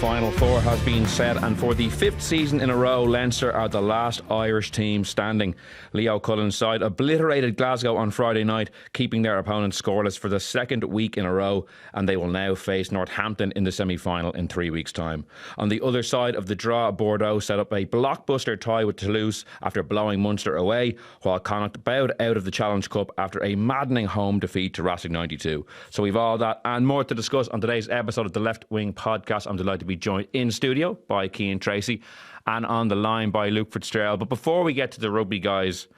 Final Four has been set, and for the fifth season in a row, Leinster are the last Irish team standing. Leo Cullen's side obliterated Glasgow on Friday night, keeping their opponents scoreless for the second week in a row, and they will now face Northampton in the semi-final in 3 weeks' time. On the other side of the draw, Bordeaux set up a blockbuster tie with Toulouse after blowing Munster away, while Connacht bowed out of the Challenge Cup after a maddening home defeat to Racing 92. So we've all that and more to discuss on today's episode of the Left Wing Podcast. I'm delighted to be joined in studio by Cian, Tracey, and on the line by Luke Fitzgerald. But before we get to the rugby, guys,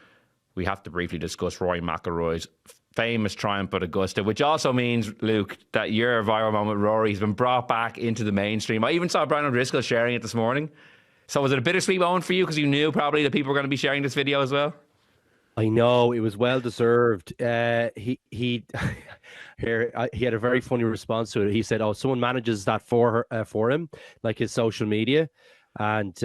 we have to briefly discuss Rory McIlroy's famous triumph at Augusta, which also means, Luke, that your viral moment, Rory, has been brought back into the mainstream. I even saw Brian O'Driscoll sharing it this morning. So was it a bittersweet moment for you because you knew probably that people were going to be sharing this video as well? I know, it was well deserved. He had a very funny response to it. He said, "Oh, someone manages that for him, like his social media." And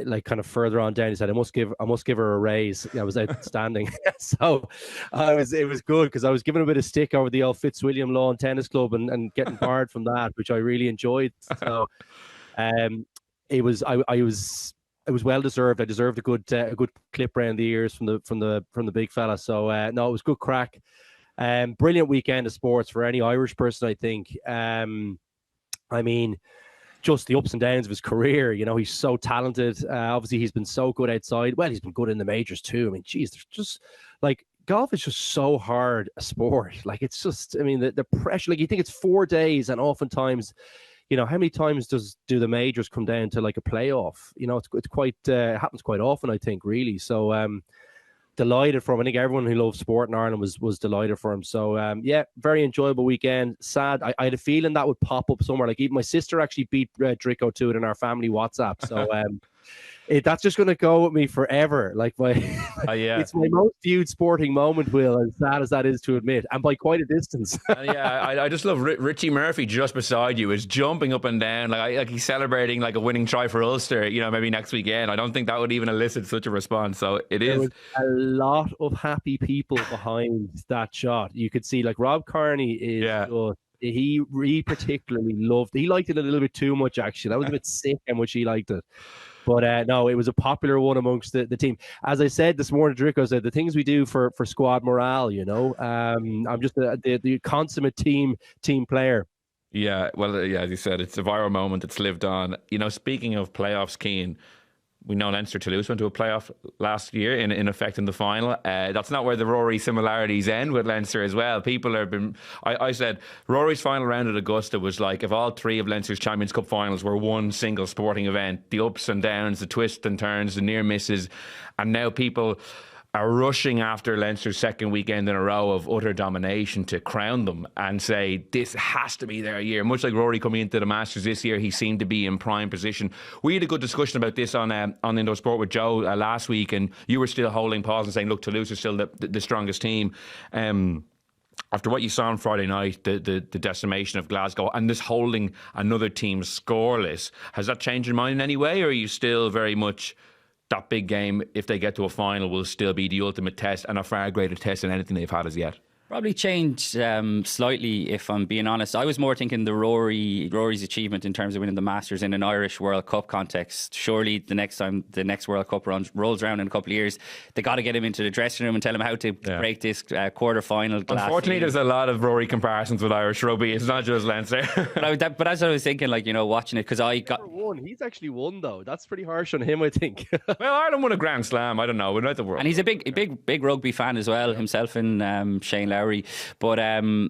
like kind of further on down, he said, I must give her a raise. That was outstanding. So it was good because I was giving a bit of stick over the old Fitzwilliam Lawn Tennis Club and getting barred from that, which I really enjoyed. So it was well deserved. I deserved a good clip around the ears from the big fella. So no, it was good crack. Brilliant weekend of sports for any Irish person, I think. I mean, just the ups and downs of his career. You know, he's so talented. Obviously, he's been so good outside. Well, he's been good in the majors too. I mean, geez, there's just like golf is just so hard a sport. Like it's just, I mean, the pressure. Like you think it's 4 days, and oftentimes, you know, how many times do the majors come down to like a playoff? You know, it's quite it happens quite often, I think, really. So delighted for him. I think everyone who loves sport in Ireland was delighted for him. So yeah, very enjoyable weekend. Sad. I had a feeling that would pop up somewhere. Like even my sister actually beat Drico to it in our family WhatsApp. So that's just going to go with me forever. Like it's my most viewed sporting moment, Will, as sad as that is to admit, and by quite a distance. I just love Richie Murphy just beside you is jumping up and down like he's celebrating like a winning try for Ulster. You know, maybe next weekend. I don't think that would even elicit such a response. So there was a lot of happy people behind that shot. You could see like Rob Kearney is. He particularly liked it a little bit too much, actually. That was a bit sick how much he liked it. But no, it was a popular one amongst the team. As I said this morning, Drico said the things we do for squad morale, you know. I'm just the consummate team player. Yeah, well, yeah, as you said, it's a viral moment. It's lived on. You know, speaking of playoffs, Cian, we know Leinster Toulouse went to a playoff last year in effect in the final. That's not where the Rory similarities end with Leinster as well. People have been... I said Rory's final round at Augusta was like if all three of Leinster's Champions Cup finals were one single sporting event. The ups and downs, the twists and turns, the near misses. And now people are rushing after Leinster's second weekend in a row of utter domination to crown them and say this has to be their year. Much like Rory coming into the Masters this year, he seemed to be in prime position. We had a good discussion about this on Indoor Sport with Joe last week, and you were still holding pause and saying, look, Toulouse is still the strongest team. After what you saw on Friday night, the decimation of Glasgow and this holding another team scoreless, has that changed your mind in any way, or are you still very much that big game, if they get to a final, will still be the ultimate test and a far greater test than anything they've had as yet? Probably changed slightly, if I'm being honest. I was more thinking Rory's achievement in terms of winning the Masters in an Irish World Cup context. Surely the next time the next World Cup rolls around in a couple of years, they got to get him into the dressing room and tell him how to break this quarter-final glass. Unfortunately, there's a lot of Rory comparisons with Irish rugby. It's not just Leinster. but as I was thinking, like, you know, watching it, because I got... He's actually won, though. That's pretty harsh on him, I think. Well, Ireland won a Grand Slam. I don't know. And he's a big rugby fan as well, himself and Shane Lowry. But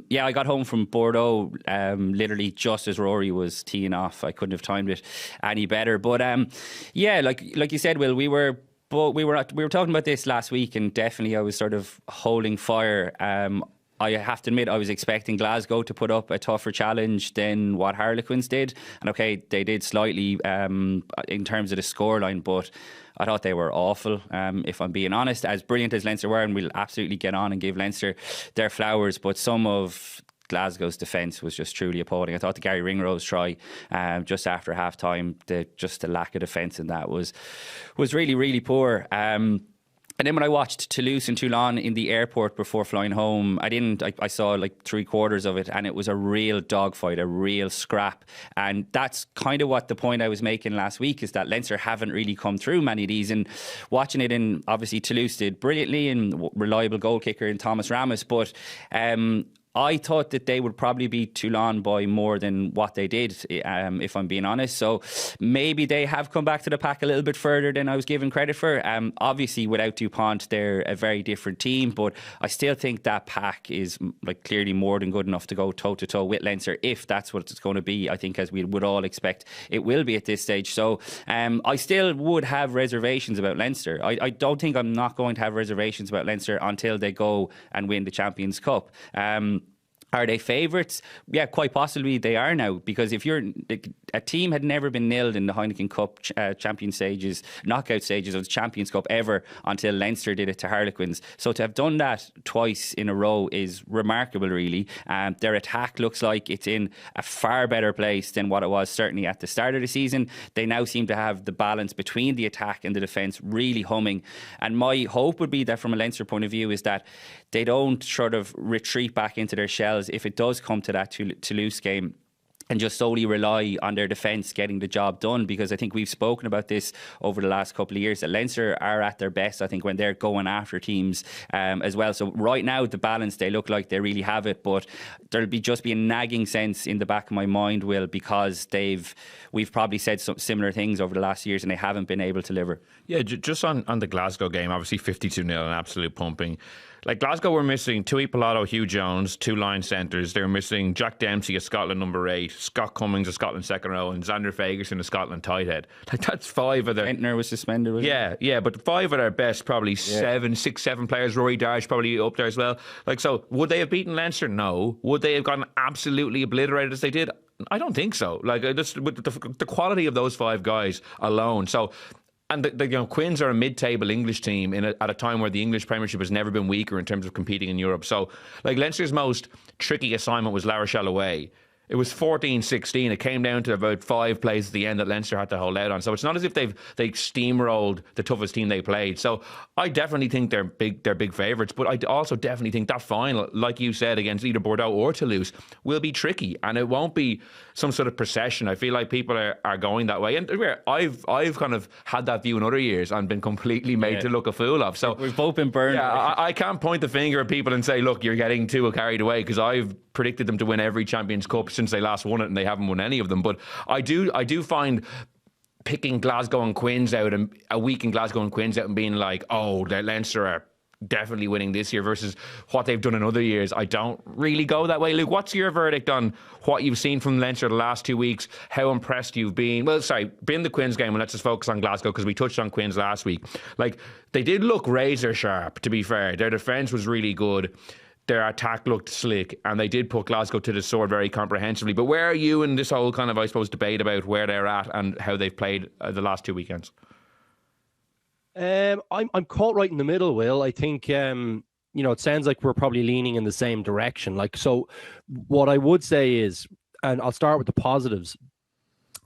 yeah, I got home from Bordeaux literally just as Rory was teeing off. I couldn't have timed it any better. But yeah, like you said, Will, we were talking about this last week, and definitely I was sort of holding fire. I have to admit, I was expecting Glasgow to put up a tougher challenge than what Harlequins did. And okay, they did slightly in terms of the scoreline, but I thought they were awful, if I'm being honest. As brilliant as Leinster were, and we'll absolutely get on and give Leinster their flowers, but some of Glasgow's defence was just truly appalling. I thought the Gary Ringrose try just after half-time, the lack of defence in that was really, really poor. And then when I watched Toulouse and Toulon in the airport before flying home, I saw like 3/4 of it, and it was a real dogfight, a real scrap. And that's kind of what the point I was making last week, is that Leinster haven't really come through many of these. And watching it in, obviously Toulouse did brilliantly, and reliable goal kicker in Thomas Ramos, but I thought that they would probably beat Toulon by more than what they did, if I'm being honest. So maybe they have come back to the pack a little bit further than I was given credit for. Obviously, without DuPont, they're a very different team, but I still think that pack is like clearly more than good enough to go toe-to-toe with Leinster, if that's what it's going to be, I think, as we would all expect it will be at this stage. So I still would have reservations about Leinster. I don't think I'm not going to have reservations about Leinster until they go and win the Champions Cup. Are they favourites? Yeah, quite possibly they are now, because if a team had never been nilled in the Heineken Cup knockout stages of the Champions Cup ever until Leinster did it to Harlequins. So to have done that twice in a row is remarkable, really. Their attack looks like it's in a far better place than what it was certainly at the start of the season. They now seem to have the balance between the attack and the defence really humming. And my hope would be that from a Leinster point of view is that they don't sort of retreat back into their shells if it does come to that Toulouse game, and just solely rely on their defence getting the job done. Because I think we've spoken about this over the last couple of years, that Leinster are at their best, I think, when they're going after teams as well. So right now, the balance, they look like they really have it, but there'll just be a nagging sense in the back of my mind, Will, because we've probably said some similar things over the last years and they haven't been able to deliver. Yeah, just on the Glasgow game, obviously 52-0, an absolute pumping. Like, Glasgow were missing Tui Pilato, Hugh Jones, 2 line centres. They were missing Jack Dempsey, a Scotland number 8, Scott Cummings, a Scotland second row, and Xander Fagerson, a Scotland tight head. Like, that's 5 of their... Entner was suspended, wasn't he? Yeah, but 5 of their best, probably 6-7 players. Rory Darge probably up there as well. Like, so would they have beaten Leinster? No. Would they have gotten absolutely obliterated as they did? I don't think so. Like, just with the quality of those 5 guys alone. So... And the Quins are a mid-table English team at a time where the English Premiership has never been weaker in terms of competing in Europe. So, like, Leinster's most tricky assignment was La Rochelle away. It was 14-16. It came down to about 5 plays at the end that Leinster had to hold out on. So it's not as if they steamrolled the toughest team they played. So I definitely think they're big favourites. But I also definitely think that final, like you said, against either Bordeaux or Toulouse, will be tricky, and it won't be some sort of procession. I feel like people are going that way, and I've kind of had that view in other years and been completely made to look a fool of. So we've both been burned. Yeah, I can't point the finger at people and say, look, you're getting too carried away, because I've predicted them to win every Champions Cup since they last won it, and they haven't won any of them. But I do find picking Glasgow and Quins out, and a week in Glasgow and Quins out, and being like, oh, Leinster are definitely winning this year versus what they've done in other years, I don't really go that way. Luke, what's your verdict on what you've seen from Leinster the last 2 weeks? How impressed you've been? Well, sorry, been the Quins game, and let's just focus on Glasgow, because we touched on Quins last week. Like, they did look razor sharp, to be fair. Their defence was really good. Their attack looked slick, and they did put Glasgow to the sword very comprehensively. But where are you in this whole kind of, I suppose, debate about where they're at and how they've played the last 2 weekends? I'm caught right in the middle, Will. I think it sounds like we're probably leaning in the same direction. Like, so what I would say is, and I'll start with the positives,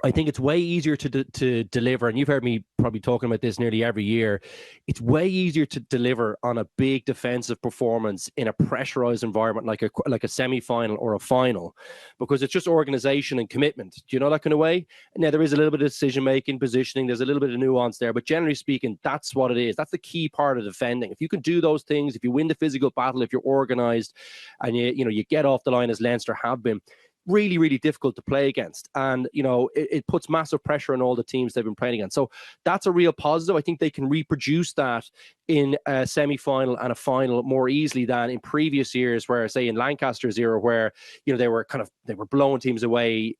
I think it's way easier to deliver, and you've heard me probably talking about this nearly every year. It's way easier to deliver on a big defensive performance in a pressurized environment like a semi-final or a final, because it's just organization and commitment. Do you know that kind of way? Now, there is a little bit of decision-making, positioning, there's a little bit of nuance there, but generally speaking, that's what it is. That's the key part of defending. If you can do those things, if you win the physical battle, if you're organized, and you get off the line as Leinster have been, really, really difficult to play against. And, it puts massive pressure on all the teams they've been playing against. So that's a real positive. I think they can reproduce that in a semi-final and a final more easily than in previous years, where, say, in Lancaster's era, where, they were blowing teams away,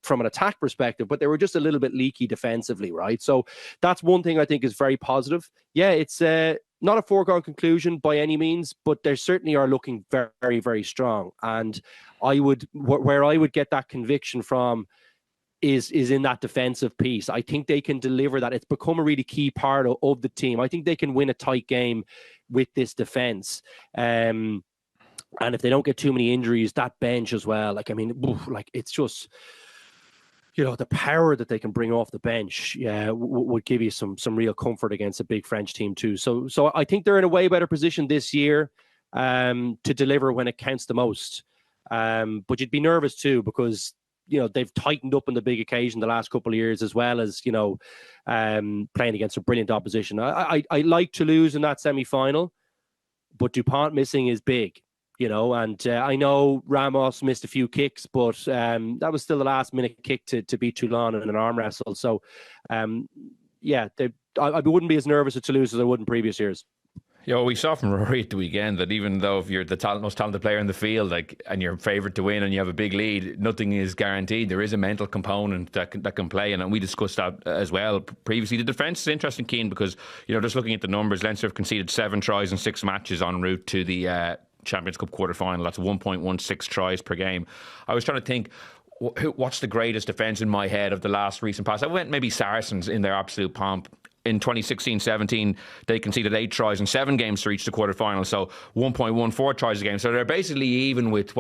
from an attack perspective, but they were just a little bit leaky defensively, right? So that's one thing I think is very positive. Yeah, it's not a foregone conclusion by any means, but they certainly are looking very, very, very strong. And where I would get that conviction from is in that defensive piece. I think they can deliver that. It's become a really key part of the team. I think they can win a tight game with this defense. And if they don't get too many injuries, that bench as well. It's just... the power that they can bring off the bench, would give you some real comfort against a big French team too. So I think they're in a way better position this year to deliver when it counts the most. But you'd be nervous too, because they've tightened up on the big occasion the last couple of years, as well as playing against a brilliant opposition. I like Toulouse in that semi-final, but Dupont missing is big. And I know Ramos missed a few kicks, but that was still the last minute kick to beat Toulon in an arm wrestle. So, I wouldn't be as nervous at Toulouse as I would in previous years. We saw from Rory at the weekend that even though if you're the most talented player in the field, and you're favourite to win and you have a big lead, nothing is guaranteed. There is a mental component that can play, and we discussed that as well previously. The defence is interesting, Cian, because just looking at the numbers, Leinster have conceded 7 tries in 6 matches en route to the Champions Cup quarter-final. That's 1.16 tries per game. I was trying to think, what's the greatest defence in my head of the last recent past? I went maybe Saracens in their absolute pomp. In 2016-17, they conceded 8 tries in 7 games to reach the quarter-final, so 1.14 tries a game. So they're basically even with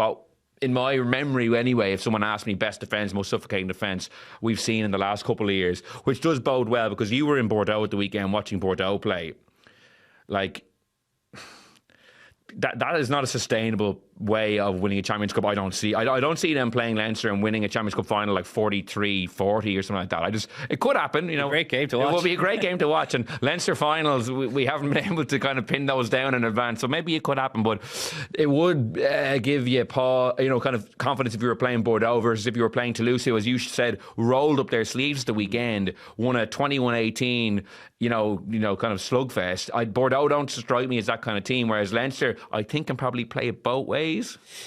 in my memory anyway, if someone asked me best defence, most suffocating defence we've seen in the last couple of years, which does bode well, because you were in Bordeaux at the weekend watching Bordeaux play. That is not a sustainable way of winning a Champions Cup. I don't see them playing Leinster and winning a Champions Cup final like 43-40 or something like that. It could happen. A great game to watch. It will be a great game to watch. And Leinster finals, we haven't been able to kind of pin those down in advance. So maybe it could happen, but it would give you kind of confidence if you were playing Bordeaux versus if you were playing Toulouse, who, as you said, rolled up their sleeves the weekend, won a 21-18. Kind of slugfest. Bordeaux don't strike me as that kind of team, whereas Leinster, I think, can probably play it both ways.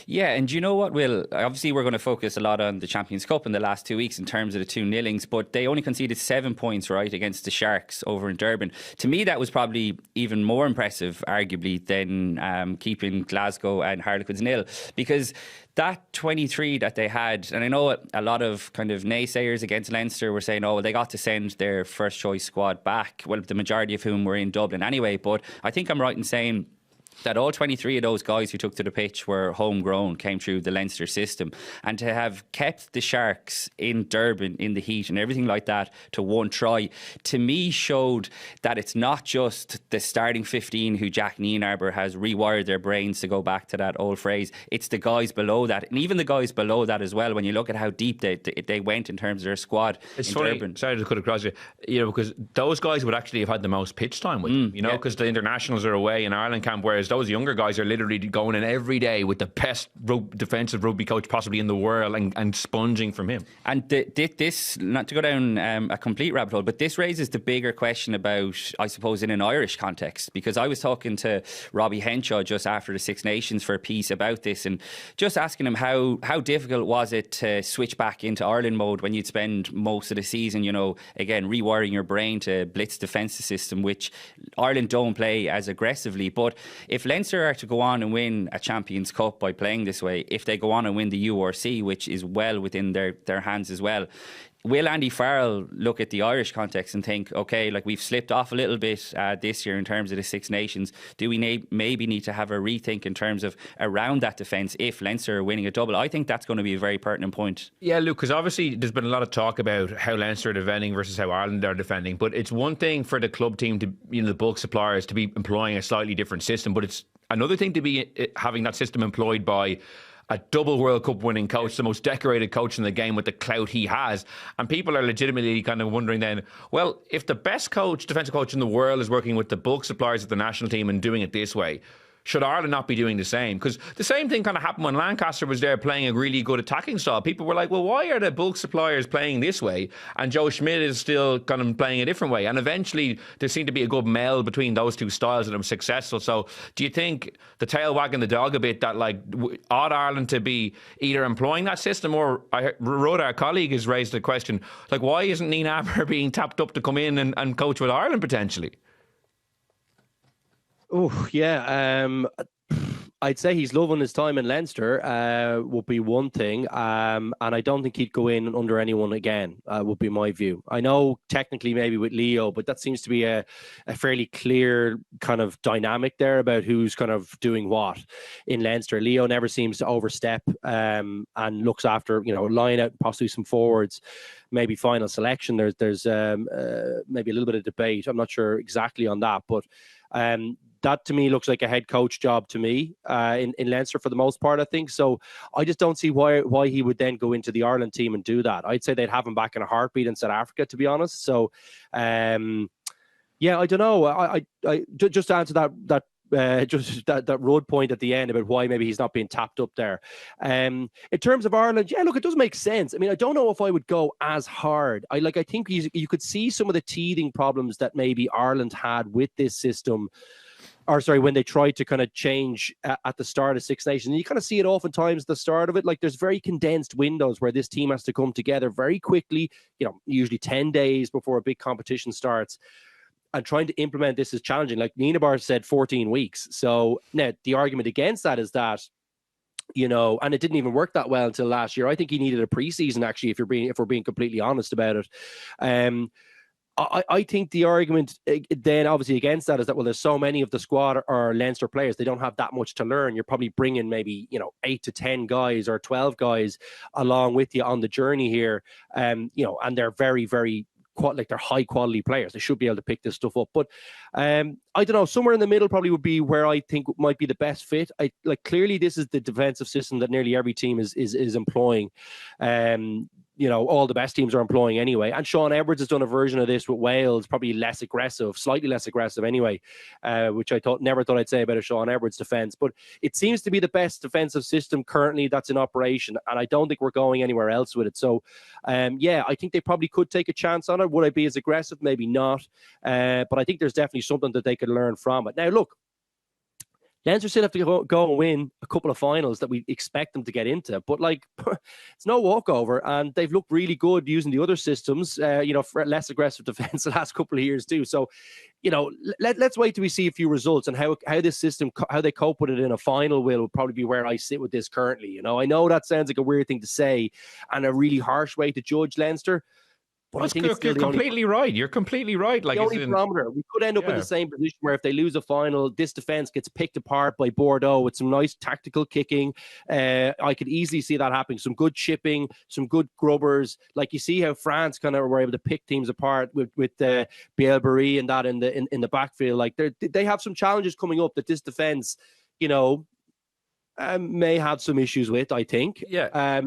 Yeah, and you know what, Will? Obviously, we're going to focus a lot on the Champions Cup in the last 2 weeks in terms of the 2-0s, but they only conceded 7 points, right, against the Sharks over in Durban. To me, that was probably even more impressive, arguably, than keeping Glasgow and Harlequins nil, because that 23 that they had, and I know a lot of kind of naysayers against Leinster were saying, they got to send their first choice squad back, well, the majority of whom were in Dublin anyway, but I think I'm right in saying that all 23 of those guys who took to the pitch were homegrown, came through the Leinster system. And to have kept the Sharks in Durban in the heat and everything like that to 1 try, to me showed that it's not just the starting 15 who Jacques Nienaber has rewired their brains to go back to that old phrase. It's the guys below that, and even the guys below that as well, when you look at how deep they went in terms of their squad in Durban. Sorry to cut across you, because those guys would actually have had the most pitch time with them, because the internationals are away in Ireland camp, whereas those younger guys are literally going in every day with the best defensive rugby coach possibly in the world and sponging from him. And this, not to go down a complete rabbit hole, but this raises the bigger question about, I suppose, in an Irish context, because I was talking to Robbie Henshaw just after the Six Nations for a piece about this, and just asking him how difficult was it to switch back into Ireland mode when you'd spend most of the season, again, rewiring your brain to blitz defensive system, which Ireland don't play as aggressively. But if Leinster are to go on and win a Champions Cup by playing this way, if they go on and win the URC, which is well within their hands as well, will Andy Farrell look at the Irish context and think, okay, we've slipped off a little bit this year in terms of the Six Nations. Do we maybe need to have a rethink in terms of around that defence if Leinster are winning a double? I think that's going to be a very pertinent point. Yeah, Luke, because obviously there's been a lot of talk about how Leinster are defending versus how Ireland are defending, but it's one thing for the club team to, the bulk suppliers, to be employing a slightly different system, but it's another thing to be having that system employed by a double World Cup winning coach, the most decorated coach in the game with the clout he has. And people are legitimately kind of wondering then, well, if the best defensive coach in the world is working with the bulk suppliers of the national team and doing it this way, should Ireland not be doing the same? Because the same thing kind of happened when Lancaster was there playing a really good attacking style. People were like, well, why are the bulk suppliers playing this way and Joe Schmidt is still kind of playing a different way? And eventually there seemed to be a good meld between those two styles and it was successful. So do you think the tail wagging the dog a bit that ought Ireland to be either employing that system, or Rhoda, our colleague, has raised the question, why isn't Nienaber being tapped up to come in and coach with Ireland potentially? Oh, yeah. I'd say he's loving his time in Leinster, would be one thing. And I don't think he'd go in under anyone again, would be my view. I know technically maybe with Leo, but that seems to be a fairly clear kind of dynamic there about who's kind of doing what in Leinster. Leo never seems to overstep and looks after, line out, possibly some forwards, maybe final selection. There's maybe a little bit of debate. I'm not sure exactly on that, but that to me looks like a head coach job to me in Leinster for the most part, I think. So I just don't see why he would then go into the Ireland team and do that. I'd say they'd have him back in a heartbeat in South Africa, to be honest. So, I don't know. I just to answer that road point at the end about why maybe he's not being tapped up there. In terms of Ireland, yeah, look, it does make sense. I mean, I don't know if I would go as hard. I think you could see some of the teething problems that maybe Ireland had with this system. Or sorry, when they tried to kind of change at the start of Six Nations. And you kind of see it oftentimes at the start of it. Like there's very condensed windows where this team has to come together very quickly, usually 10 days before a big competition starts. And trying to implement this is challenging. Like Nienaber said, 14 weeks. So now the argument against that is that, and it didn't even work that well until last year. I think he needed a preseason, actually, if we're being completely honest about it. I think the argument then obviously against that is that, well, there's so many of the squad or Leinster players, they don't have that much to learn. You're probably bringing maybe, 8 to 10 guys or 12 guys along with you on the journey here. And they're very, very they're high quality players. They should be able to pick this stuff up. But I don't know, somewhere in the middle probably would be where I think might be the best fit. Clearly this is the defensive system that nearly every team is employing. All the best teams are employing anyway. And Sean Edwards has done a version of this with Wales, probably less aggressive, slightly less aggressive anyway, which I never thought I'd say about a Sean Edwards defense. But it seems to be the best defensive system currently that's in operation. And I don't think we're going anywhere else with it. So, I think they probably could take a chance on it. Would I be as aggressive? Maybe not. But I think there's definitely something that they could learn from it. Now, look, Leinster still have to go and win a couple of finals that we expect them to get into. But, it's no walkover. And they've looked really good using the other systems, for less aggressive defence the last couple of years too. So, let's wait till we see a few results and how this system, how they cope with it in a final will probably be where I sit with this currently. I know that sounds like a weird thing to say and a really harsh way to judge Leinster. But I think you're completely right. You're completely right. Like the only barometer. We could end up in the same position where if they lose a final, this defence gets picked apart by Bordeaux with some nice tactical kicking. I could easily see that happening. Some good chipping, some good grubbers. Like you see how France kind of were able to pick teams apart with Bielbarri and that in the backfield. Like they have some challenges coming up that this defence, may have some issues with. I think. Yeah.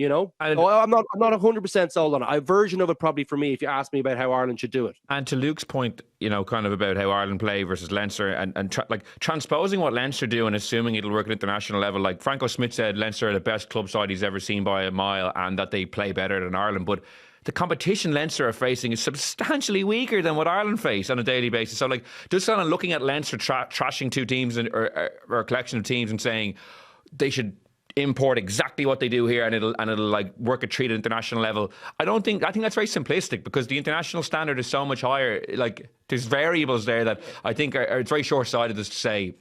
I'm not 100% sold on it. A version of it probably for me, if you ask me about how Ireland should do it. And to Luke's point, kind of about how Ireland play versus Leinster and transposing what Leinster do and assuming it'll work at international level. Like Franco Smith said, Leinster are the best club side he's ever seen by a mile and that they play better than Ireland. But the competition Leinster are facing is substantially weaker than what Ireland face on a daily basis. So just kind of looking at Leinster trashing two teams or a collection of teams and saying they should import exactly what they do here and it'll work at treat at international level. I think that's very simplistic because the international standard is so much higher. There's variables there that I think it's very short-sighted to say,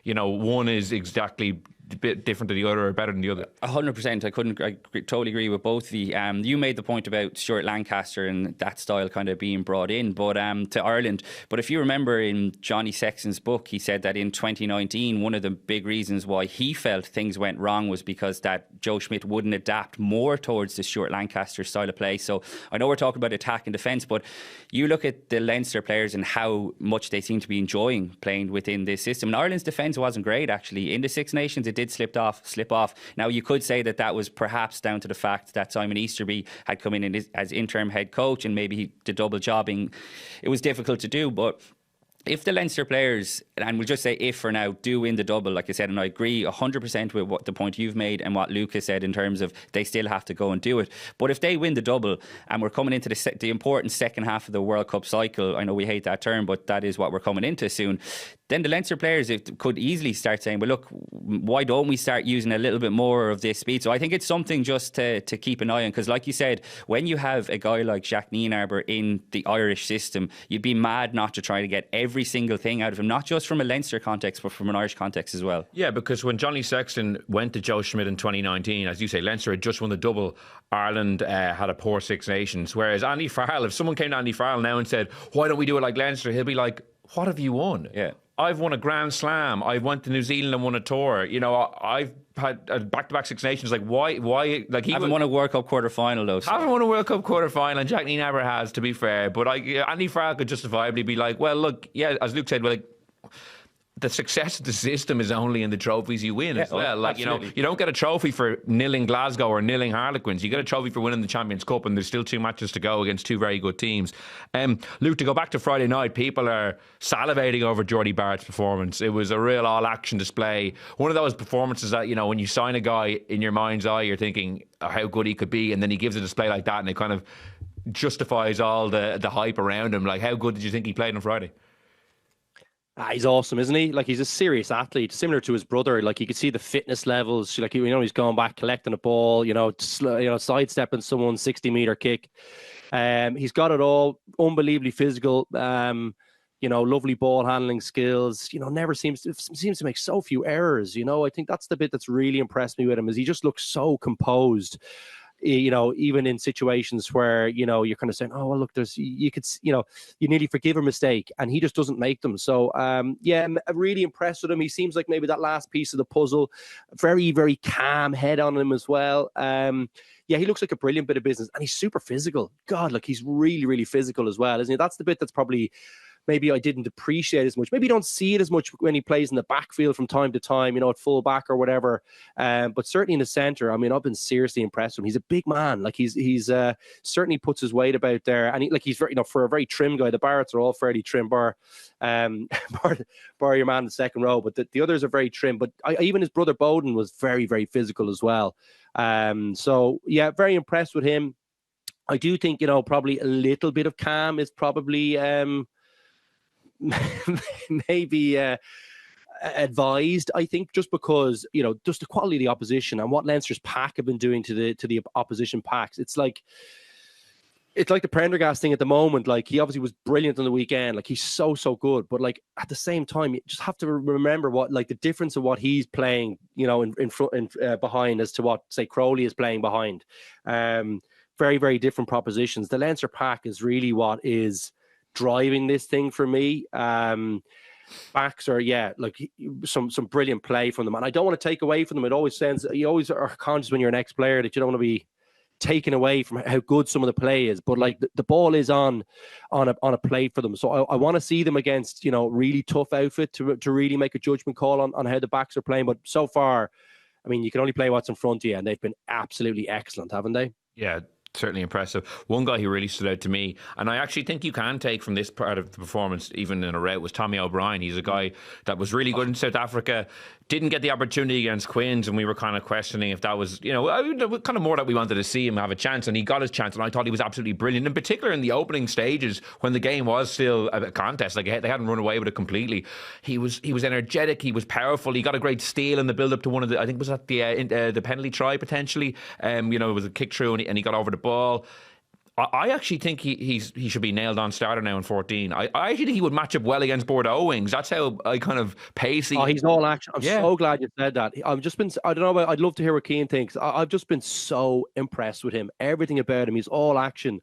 one is exactly a bit different to the other or better than the other. 100%. I totally agree with both of you. You made the point about Stuart Lancaster and that style kind of being brought in, but to Ireland. But if you remember in Johnny Sexton's book, he said that in 2019, one of the big reasons why he felt things went wrong was because that Joe Schmidt wouldn't adapt more towards the Stuart Lancaster style of play. So I know we're talking about attack and defence, but you look at the Leinster players and how much they seem to be enjoying playing within this system. And Ireland's defence wasn't great, actually. In the Six Nations, it did slip off. Now, you could say that was perhaps down to the fact that Simon Easterby had come in as interim head coach and maybe the double jobbing, it was difficult to do. But if the Leinster players, and we'll just say if for now, do win the double, like I said, and I agree 100% with what the point you've made and what Luke has said in terms of they still have to go and do it. But if they win the double and we're coming into the important second half of the World Cup cycle, I know we hate that term, but that is what we're coming into soon, then the Leinster players could easily start saying, well, look, why don't we start using a little bit more of this speed? So I think it's something just to keep an eye on, because like you said, when you have a guy like Jacques Nienaber in the Irish system, you'd be mad not to try to get every every single thing out of him, not just from a Leinster context, but from an Irish context as well. Yeah, because when Johnny Sexton went to Joe Schmidt in 2019, as you say, Leinster had just won the double. Ireland had a poor Six Nations. Whereas Andy Farrell, if someone came to Andy Farrell now and said, why don't we do it like Leinster? He'll be like, what have you won? Yeah. I've won a Grand Slam. I went to New Zealand and won a tour. You know, I've had back-to-back Six Nations. Like, why? Like, he haven't won a World Cup quarter-final, though. So. Haven't won a World Cup quarter-final, and Jacques Nienaber has, to be fair. But Andy Farrell could justifiably be like, well, look, yeah, as Luke said, well, like, the success of the system is only in the trophies you win as well. Like, absolutely. You know, you don't get a trophy for nilling Glasgow or nilling Harlequins. You get a trophy for winning the Champions Cup, and there's still 2 matches to go against 2 very good teams. Luke, to go back to Friday night, people are salivating over Jordie Barrett's performance. It was a real all-action display. One of those performances that, you know, when you sign a guy in your mind's eye, you're thinking how good he could be, and then he gives a display like that, and it kind of justifies all the hype around him. Like, how good did you think he played on Friday? He's awesome, isn't he? Like, he's a serious athlete, similar to his brother. Like, you could see the fitness levels. Like, you know, he's going back, collecting a ball, sidestepping someone's 60-meter kick. He's got it all. Unbelievably physical. Lovely ball handling skills. Never seems to make so few errors. I think that's the bit that's really impressed me with him, is he just looks so composed. Even in situations where, you're kind of saying, oh, well, look, you nearly forgive a mistake, and he just doesn't make them. So, I'm really impressed with him. He seems like maybe that last piece of the puzzle. Very, very calm head on him as well. He looks like a brilliant bit of business, and he's super physical. God, like, he's really, really physical as well, isn't he? That's the bit that's probably maybe I didn't appreciate as much. Maybe you don't see it as much when he plays in the backfield from time to time, at full back or whatever. But certainly in the centre, I mean, I've been seriously impressed with him. He's a big man. Like, he's certainly puts his weight about there. And he's very, for a very trim guy. The Barretts are all fairly trim, bar your man in the second row. But the others are very trim. But even his brother Bowden was very, very physical as well. Very impressed with him. I do think, probably a little bit of calm is probably... maybe advised, I think, just because, just the quality of the opposition and what Leinster's pack have been doing to the opposition packs. It's like the Prendergast thing at the moment. Like, he obviously was brilliant on the weekend. Like, he's so good. But, like, at the same time, you just have to remember what, like, the difference of what he's playing, in front, behind, as to what, say, Crowley is playing behind. Very, very different propositions. The Leinster pack is really what is driving this thing for me. Backs are like some brilliant play from them, and I don't want to take away from them. It always sounds, you always are conscious when you're an ex-player that you don't want to be taken away from how good some of the play is, but like the ball is on a play for them. So I want to see them against really tough outfit to really make a judgment call on how the backs are playing. But so far, I mean, you can only play what's in front of you, and they've been absolutely excellent, haven't they? Yeah, certainly impressive. One guy who really stood out to me, and I actually think you can take from this part of the performance, even in a rout, was Tommy O'Brien. He's a guy that was really good in South Africa, didn't get the opportunity against Quins, and we were kind of questioning if that was, kind of more that we wanted to see him have a chance, and he got his chance, and I thought he was absolutely brilliant, in particular in the opening stages when the game was still a contest. Like, they hadn't run away with it completely. He was energetic, he was powerful, he got a great steal in the build-up to one of the, I think was at the penalty try potentially. It was a kick through, and he got over the ball. I actually think he should be nailed on starter now in 14. I actually think he would match up well against Bordeaux wings. That's how I kind of pacey. Oh, he's all action. I'm so glad you said that. I don't know, I'd love to hear what Cian thinks. I've just been so impressed with him. Everything about him, he's all action.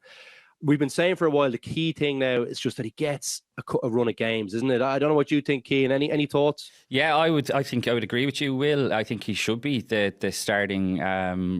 We've been saying for a while, the key thing now is just that he gets a run of games, isn't it? I don't know what you think, Cian. Any thoughts? Yeah, I think I would agree with you, Will. I think he should be the starting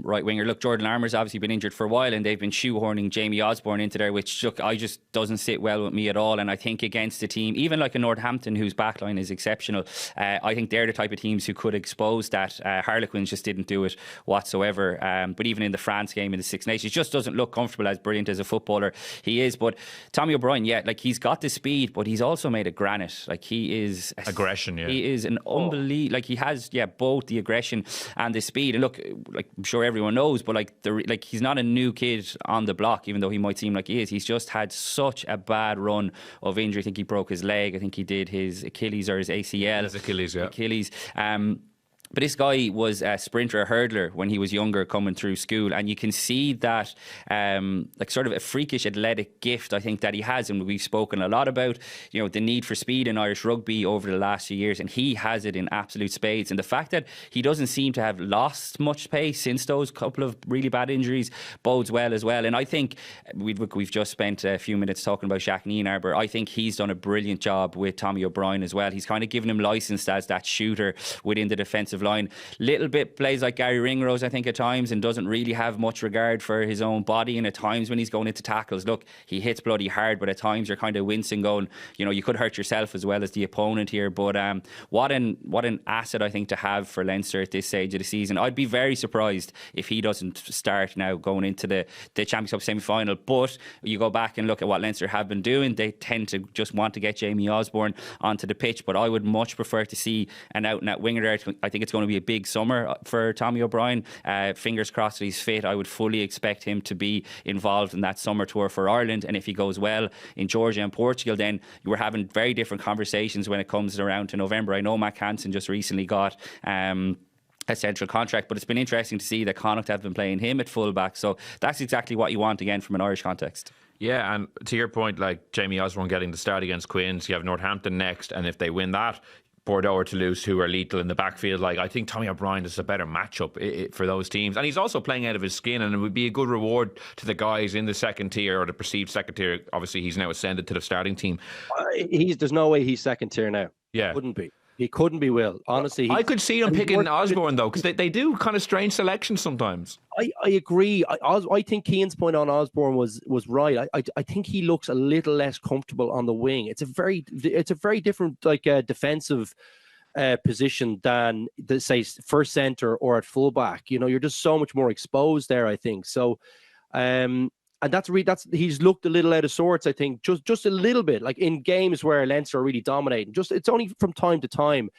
right winger. Look, Jordan Larmour's obviously been injured for a while, and they've been shoehorning Jamie Osborne into there, which I just doesn't sit well with me at all. And I think against a team, even like a Northampton, whose backline is exceptional, I think they're the type of teams who could expose that. Harlequins just didn't do it whatsoever. But even in the France game in the Six Nations, just doesn't look comfortable, as brilliant as a footballer he is. But Tommy O'Brien, like, he's got the speed, but he's also made of granite. Like, he is aggression. He is an unbelievable. Like, he has both the aggression and the speed. And look, like, I'm sure everyone knows, but like he's not a new kid on the block, even though he might seem like he is. He's just had such a bad run of injury. I think he broke his leg. I think he did his Achilles or his ACL. His Achilles, yeah. Achilles. But this guy was a sprinter, a hurdler when he was younger, coming through school, and you can see that like sort of a freakish athletic gift I think that he has, and we've spoken a lot about the need for speed in Irish rugby over the last few years, and he has it in absolute spades. And the fact that he doesn't seem to have lost much pace since those couple of really bad injuries bodes well as well. And I think we've just spent a few minutes talking about Jacques Nienaber. I think he's done a brilliant job with Tommy O'Brien as well. He's kind of given him licensed as that shooter within the defensive line. Little bit plays like Gary Ringrose, I think, at times, and doesn't really have much regard for his own body. And at times when he's going into tackles, look, he hits bloody hard, but at times you're kind of wincing, going, you could hurt yourself as well as the opponent here. But what an asset I think to have for Leinster at this stage of the season. I'd be very surprised if he doesn't start now going into the Champions Cup semi-final. But you go back and look at what Leinster have been doing, they tend to just want to get Jamie Osborne onto the pitch. But I would much prefer to see an out-and-out winger there. I think it's going to be a big summer for Tommy O'Brien. Fingers crossed that he's fit. I would fully expect him to be involved in that summer tour for Ireland, and if he goes well in Georgia and Portugal, then we're having very different conversations when it comes around to November. I know Matt Hansen just recently got a central contract, but it's been interesting to see that Connacht have been playing him at fullback, so that's exactly what you want again from an Irish context. Yeah, and to your point, like Jamie Osborne getting the start against Quins, you have Northampton next, and if they win that, Bordeaux or Toulouse, who are lethal in the backfield. Like, I think Tommy O'Brien is a better matchup for those teams, and he's also playing out of his skin, and it would be a good reward to the guys in the second tier, or the perceived second tier. Obviously he's now ascended to the starting team. There's no way he's second tier now. Yeah, couldn't be. He couldn't be, Will. Honestly, I could see him picking Osborne though, because they do kind of strange selections sometimes. I agree. I think Cian's point on Osborne was right. I think he looks a little less comfortable on the wing. It's a very different defensive position than say first centre or at fullback. You're just so much more exposed there, I think. So and that's he's looked a little out of sorts, I think, just a little bit, like in games where Leinster are really dominating. It's only from time to time.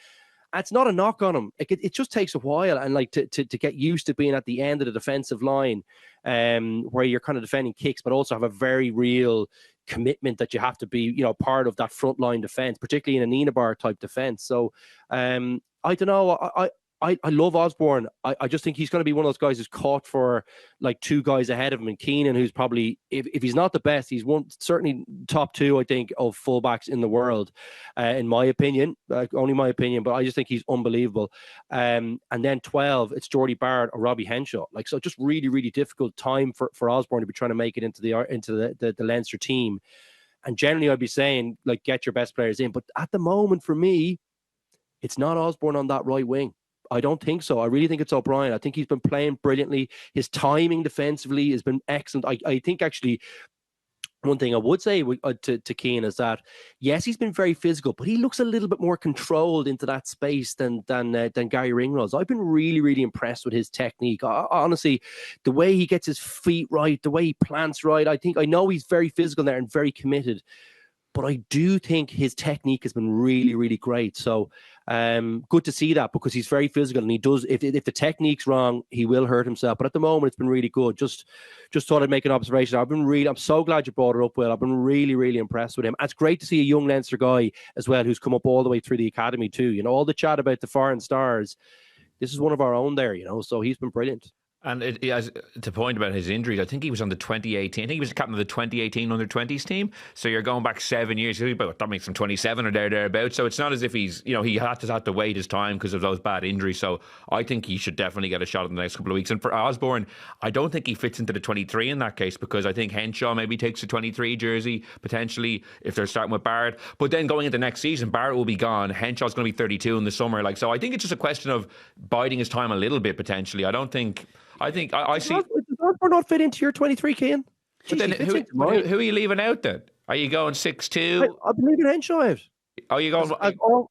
It's not a knock on him. It just takes a while, and like to get used to being at the end of the defensive line, where you're kind of defending kicks, but also have a very real commitment that you have to be, part of that front line defense, particularly in a Nienaber type defense. So I don't know. I love Osborne. I just think he's going to be one of those guys who's caught for like two guys ahead of him, and Keenan, who's probably, if he's not the best, he's certainly top two, I think, of fullbacks in the world, in my opinion. Only my opinion, but I just think he's unbelievable. And then 12, it's Jordie Barrett or Robbie Henshaw. Like, so just really, really difficult time for Osborne to be trying to make it into the Leinster team. And generally, I'd be saying, like, get your best players in. But at the moment, for me, it's not Osborne on that right wing. I don't think so. I really think it's O'Brien. I think he's been playing brilliantly. His timing defensively has been excellent. I think actually one thing I would say to Cian is that, yes, he's been very physical, but he looks a little bit more controlled into that space than Gary Ringrose. I've been really, really impressed with his technique. Honestly, the way he gets his feet right, the way he plants right, I know he's very physical there and very committed, but I do think his technique has been really, really great. So good to see that, because he's very physical, and he does, if the technique's wrong, he will hurt himself. But at the moment, it's been really good. Just thought I'd make an observation. I'm so glad you brought it up, Will. I've been really, really impressed with him. And it's great to see a young Leinster guy as well, who's come up all the way through the academy too. All the chat about the foreign stars, this is one of our own there, so he's been brilliant. And to point about his injuries, I think he was on the 2018. I think he was the captain of the 2018 under-20s team. So you're going back 7 years. That makes him 27 or thereabouts. So it's not as if he's, he had to wait his time because of those bad injuries. So I think he should definitely get a shot in the next couple of weeks. And for Osborne, I don't think he fits into the 23 in that case, because I think Henshaw maybe takes the 23 jersey, potentially, if they're starting with Barrett. But then going into next season, Barrett will be gone. Henshaw's going to be 32 in the summer. So I think it's just a question of biding his time a little bit, potentially. I see. Does Osborne not fit into your 23, Cian? But then who are you leaving out then? Are you going 6'2"? I'm leaving Henshaw out. Are you going?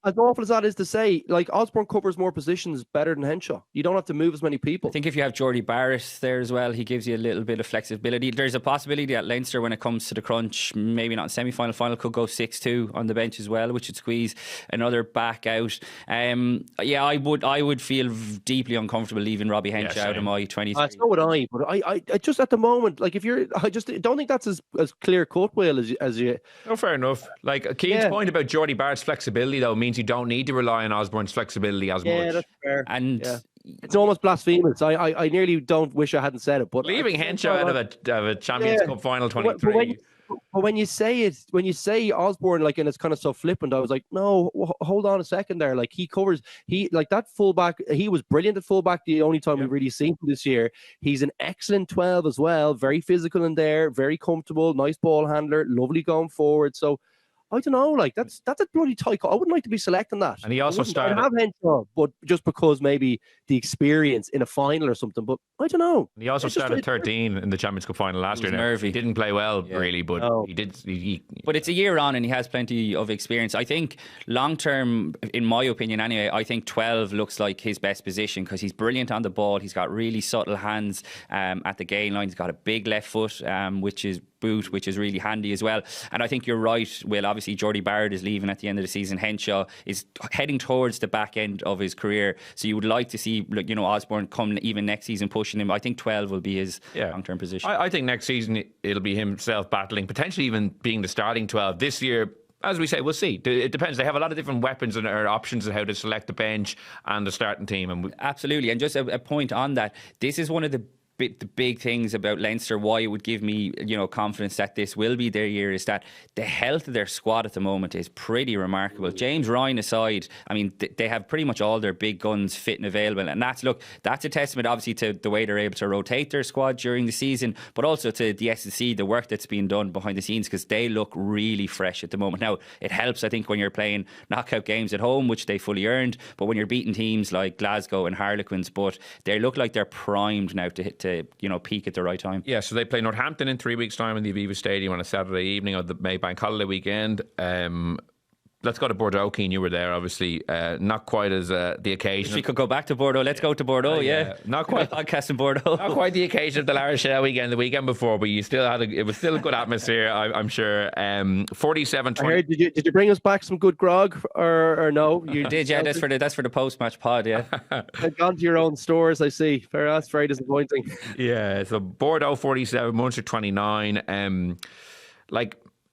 As awful as that is to say, like, Osborne covers more positions better than Henshaw. You don't have to move as many people. I think if you have Jordie Barrett there as well, he gives you a little bit of flexibility. There's a possibility that Leinster, when it comes to the crunch, maybe not semi-final, final, could go 6-2 on the bench as well, which would squeeze another back out. I would feel deeply uncomfortable leaving Robbie Henshaw out of my 23. So would I, but I just at the moment, like, I just don't think that's as clear cut, Will, as you. No, fair enough. Like Cian's point about Jordie Barrett Barrett's flexibility, though, means you don't need to rely on Osborne's flexibility as much. Yeah, that's fair. And it's almost blasphemous. I nearly don't wish I hadn't said it, but leaving Henshaw out of a Champions Cup final 23. But when you say Osborne, like, and it's kind of so flippant, I was like, no, hold on a second there. Like, he like that fullback, he was brilliant at fullback the only time we've really seen him this year. He's an excellent 12 as well, very physical in there, very comfortable, nice ball handler, lovely going forward. So I don't know, like that's a bloody tight call. I wouldn't like to be selecting that. And he also started. I have Henshaw, but just because maybe the experience in a final or something. But I don't know. He also started 13 in the Champions Cup final last year. Nervy. He didn't play well, really, but he did. But it's a year on, and he has plenty of experience. I think long term, in my opinion, anyway, I think 12 looks like his best position because he's brilliant on the ball. He's got really subtle hands at the gain line. He's got a big left foot, which is really handy as well. And I think you're right, Will. Obviously, Jordie Barrett is leaving at the end of the season. Henshaw is heading towards the back end of his career. So you would like to see, Osborne come even next season pushing him. I think 12 will be his long-term position. I think next season it'll be himself battling, potentially even being the starting 12. This year, as we say, we'll see. It depends. They have a lot of different weapons and options on how to select the bench and the starting team. Absolutely. And just a point on that, this is one of the big things about Leinster, why it would give me confidence that this will be their year, is that the health of their squad at the moment is pretty remarkable. James Ryan aside, I mean, they have pretty much all their big guns fit and available, and that's a testament obviously to the way they're able to rotate their squad during the season, but also to the S&C, the work that's being done behind the scenes, because they look really fresh at the moment. Now, it helps, I think, when you're playing knockout games at home, which they fully earned, but when you're beating teams like Glasgow and Harlequins, but they look like they're primed now to peak at the right time. Yeah, so they play Northampton in 3 weeks' time in the Aviva Stadium on a Saturday evening of the May Bank holiday weekend. Let's go to Bordeaux, Cian. You were there, obviously. Not quite as the occasion. If we could go back to Bordeaux, let's go to Bordeaux, Not quite. Podcast in Bordeaux. Not quite the occasion of the La Rochelle weekend, the weekend before, but you still had it was still a good atmosphere, I'm sure. 47-20. Did you bring us back some good grog or no? You did, yeah. That's for the post-match pod, yeah. I've gone to your own stores, I see. That's very disappointing. Yeah, so Bordeaux 47, Munster 29.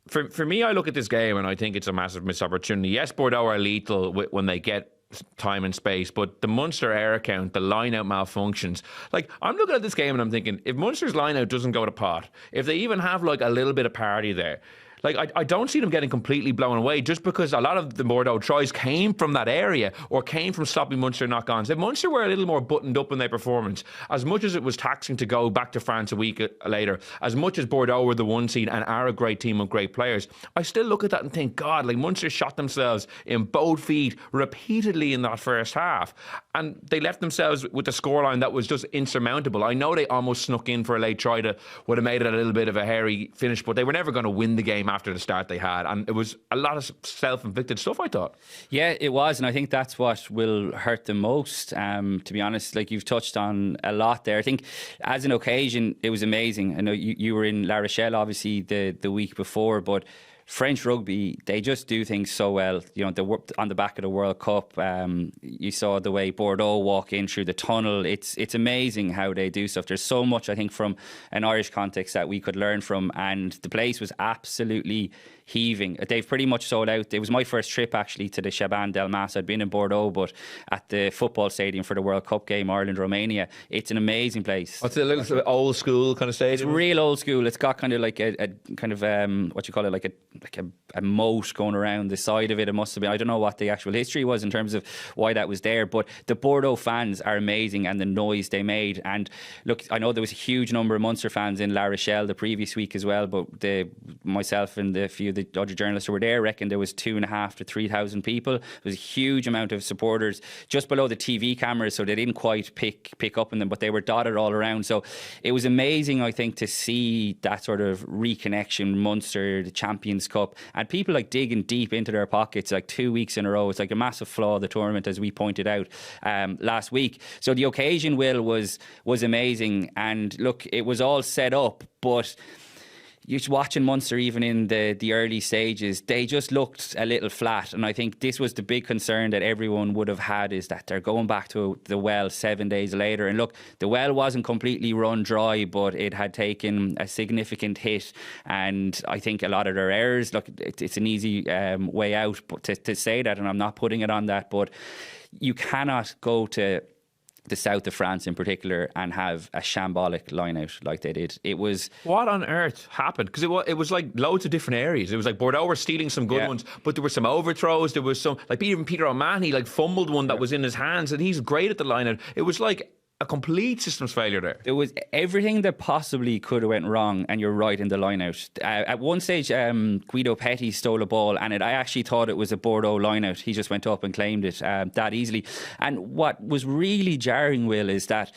For me, I look at this game and I think it's a massive missed opportunity. Yes, Bordeaux are lethal when they get time and space, but the Munster error count, the line-out malfunctions. Like, I'm looking at this game and I'm thinking, if Munster's line-out doesn't go to pot, if they even have like a little bit of parity there, like, I don't see them getting completely blown away just because a lot of the Bordeaux tries came from that area or came from stopping Munster knock-ons. If Munster were a little more buttoned up in their performance, as much as it was taxing to go back to France a week later, as much as Bordeaux were the one seed and are a great team of great players, I still look at that and think, God, like, Munster shot themselves in both feet repeatedly in that first half. And they left themselves with a scoreline that was just insurmountable. I know they almost snuck in for a late try that would have made it a little bit of a hairy finish, but they were never going to win the game after the start they had, and it was a lot of self-inflicted stuff, I thought. Yeah, it was, and I think that's what will hurt them most, to be honest. Like, you've touched on a lot there. I think as an occasion it was amazing. I know you were in La Rochelle obviously the week before, but French rugby, they just do things so well. On the back of the World Cup, you saw the way Bordeaux walk in through the tunnel. It's amazing how they do stuff. There's so much, I think, from an Irish context that we could learn from, and the place was absolutely heaving. They've pretty much sold out. It was my first trip actually to the Chaban del Mas. I'd been in Bordeaux, but at the football stadium for the World Cup game, Ireland-Romania. It's an amazing place. It's a little old school kind of stadium. It's real old school. It's got kind of like a kind of what you call it, like a moat going around the side of it. It must have been. I don't know what the actual history was in terms of why that was there, but the Bordeaux fans are amazing, and the noise they made. And look, I know there was a huge number of Munster fans in La Rochelle the previous week as well, but myself and the few of the other journalists who were there reckon there was 2,500 to 3,000 people. It was a huge amount of supporters just below the TV cameras, so they didn't quite pick up on them, but they were dotted all around. So it was amazing, I think, to see that sort of reconnection, Munster, the Champions Cup, and people like digging deep into their pockets like 2 weeks in a row. It's like a massive flaw of the tournament, as we pointed out last week. So the occasion, Will, was amazing, and look, it was all set up, but you're watching Munster even in the early stages, they just looked a little flat. And I think this was the big concern that everyone would have had, is that they're going back to the well 7 days later. And look, the well wasn't completely run dry, but it had taken a significant hit. And I think a lot of their errors, look, it's an easy way out but to say that, and I'm not putting it on that, but you cannot go to the south of France in particular and have a shambolic line out like they did. It was... What on earth happened? Because it was like loads of different areas. It was like Bordeaux were stealing some good ones, but there were some overthrows. There was some, like even Peter O'Mahony like fumbled one that was in his hands, and he's great at the line out. It was like a complete systems failure there. There was everything that possibly could have went wrong, and you're right in the line out. At one stage, Guido Petty stole a ball, and I actually thought it was a Bordeaux line out. He just went up and claimed it that easily. And what was really jarring, Will, is that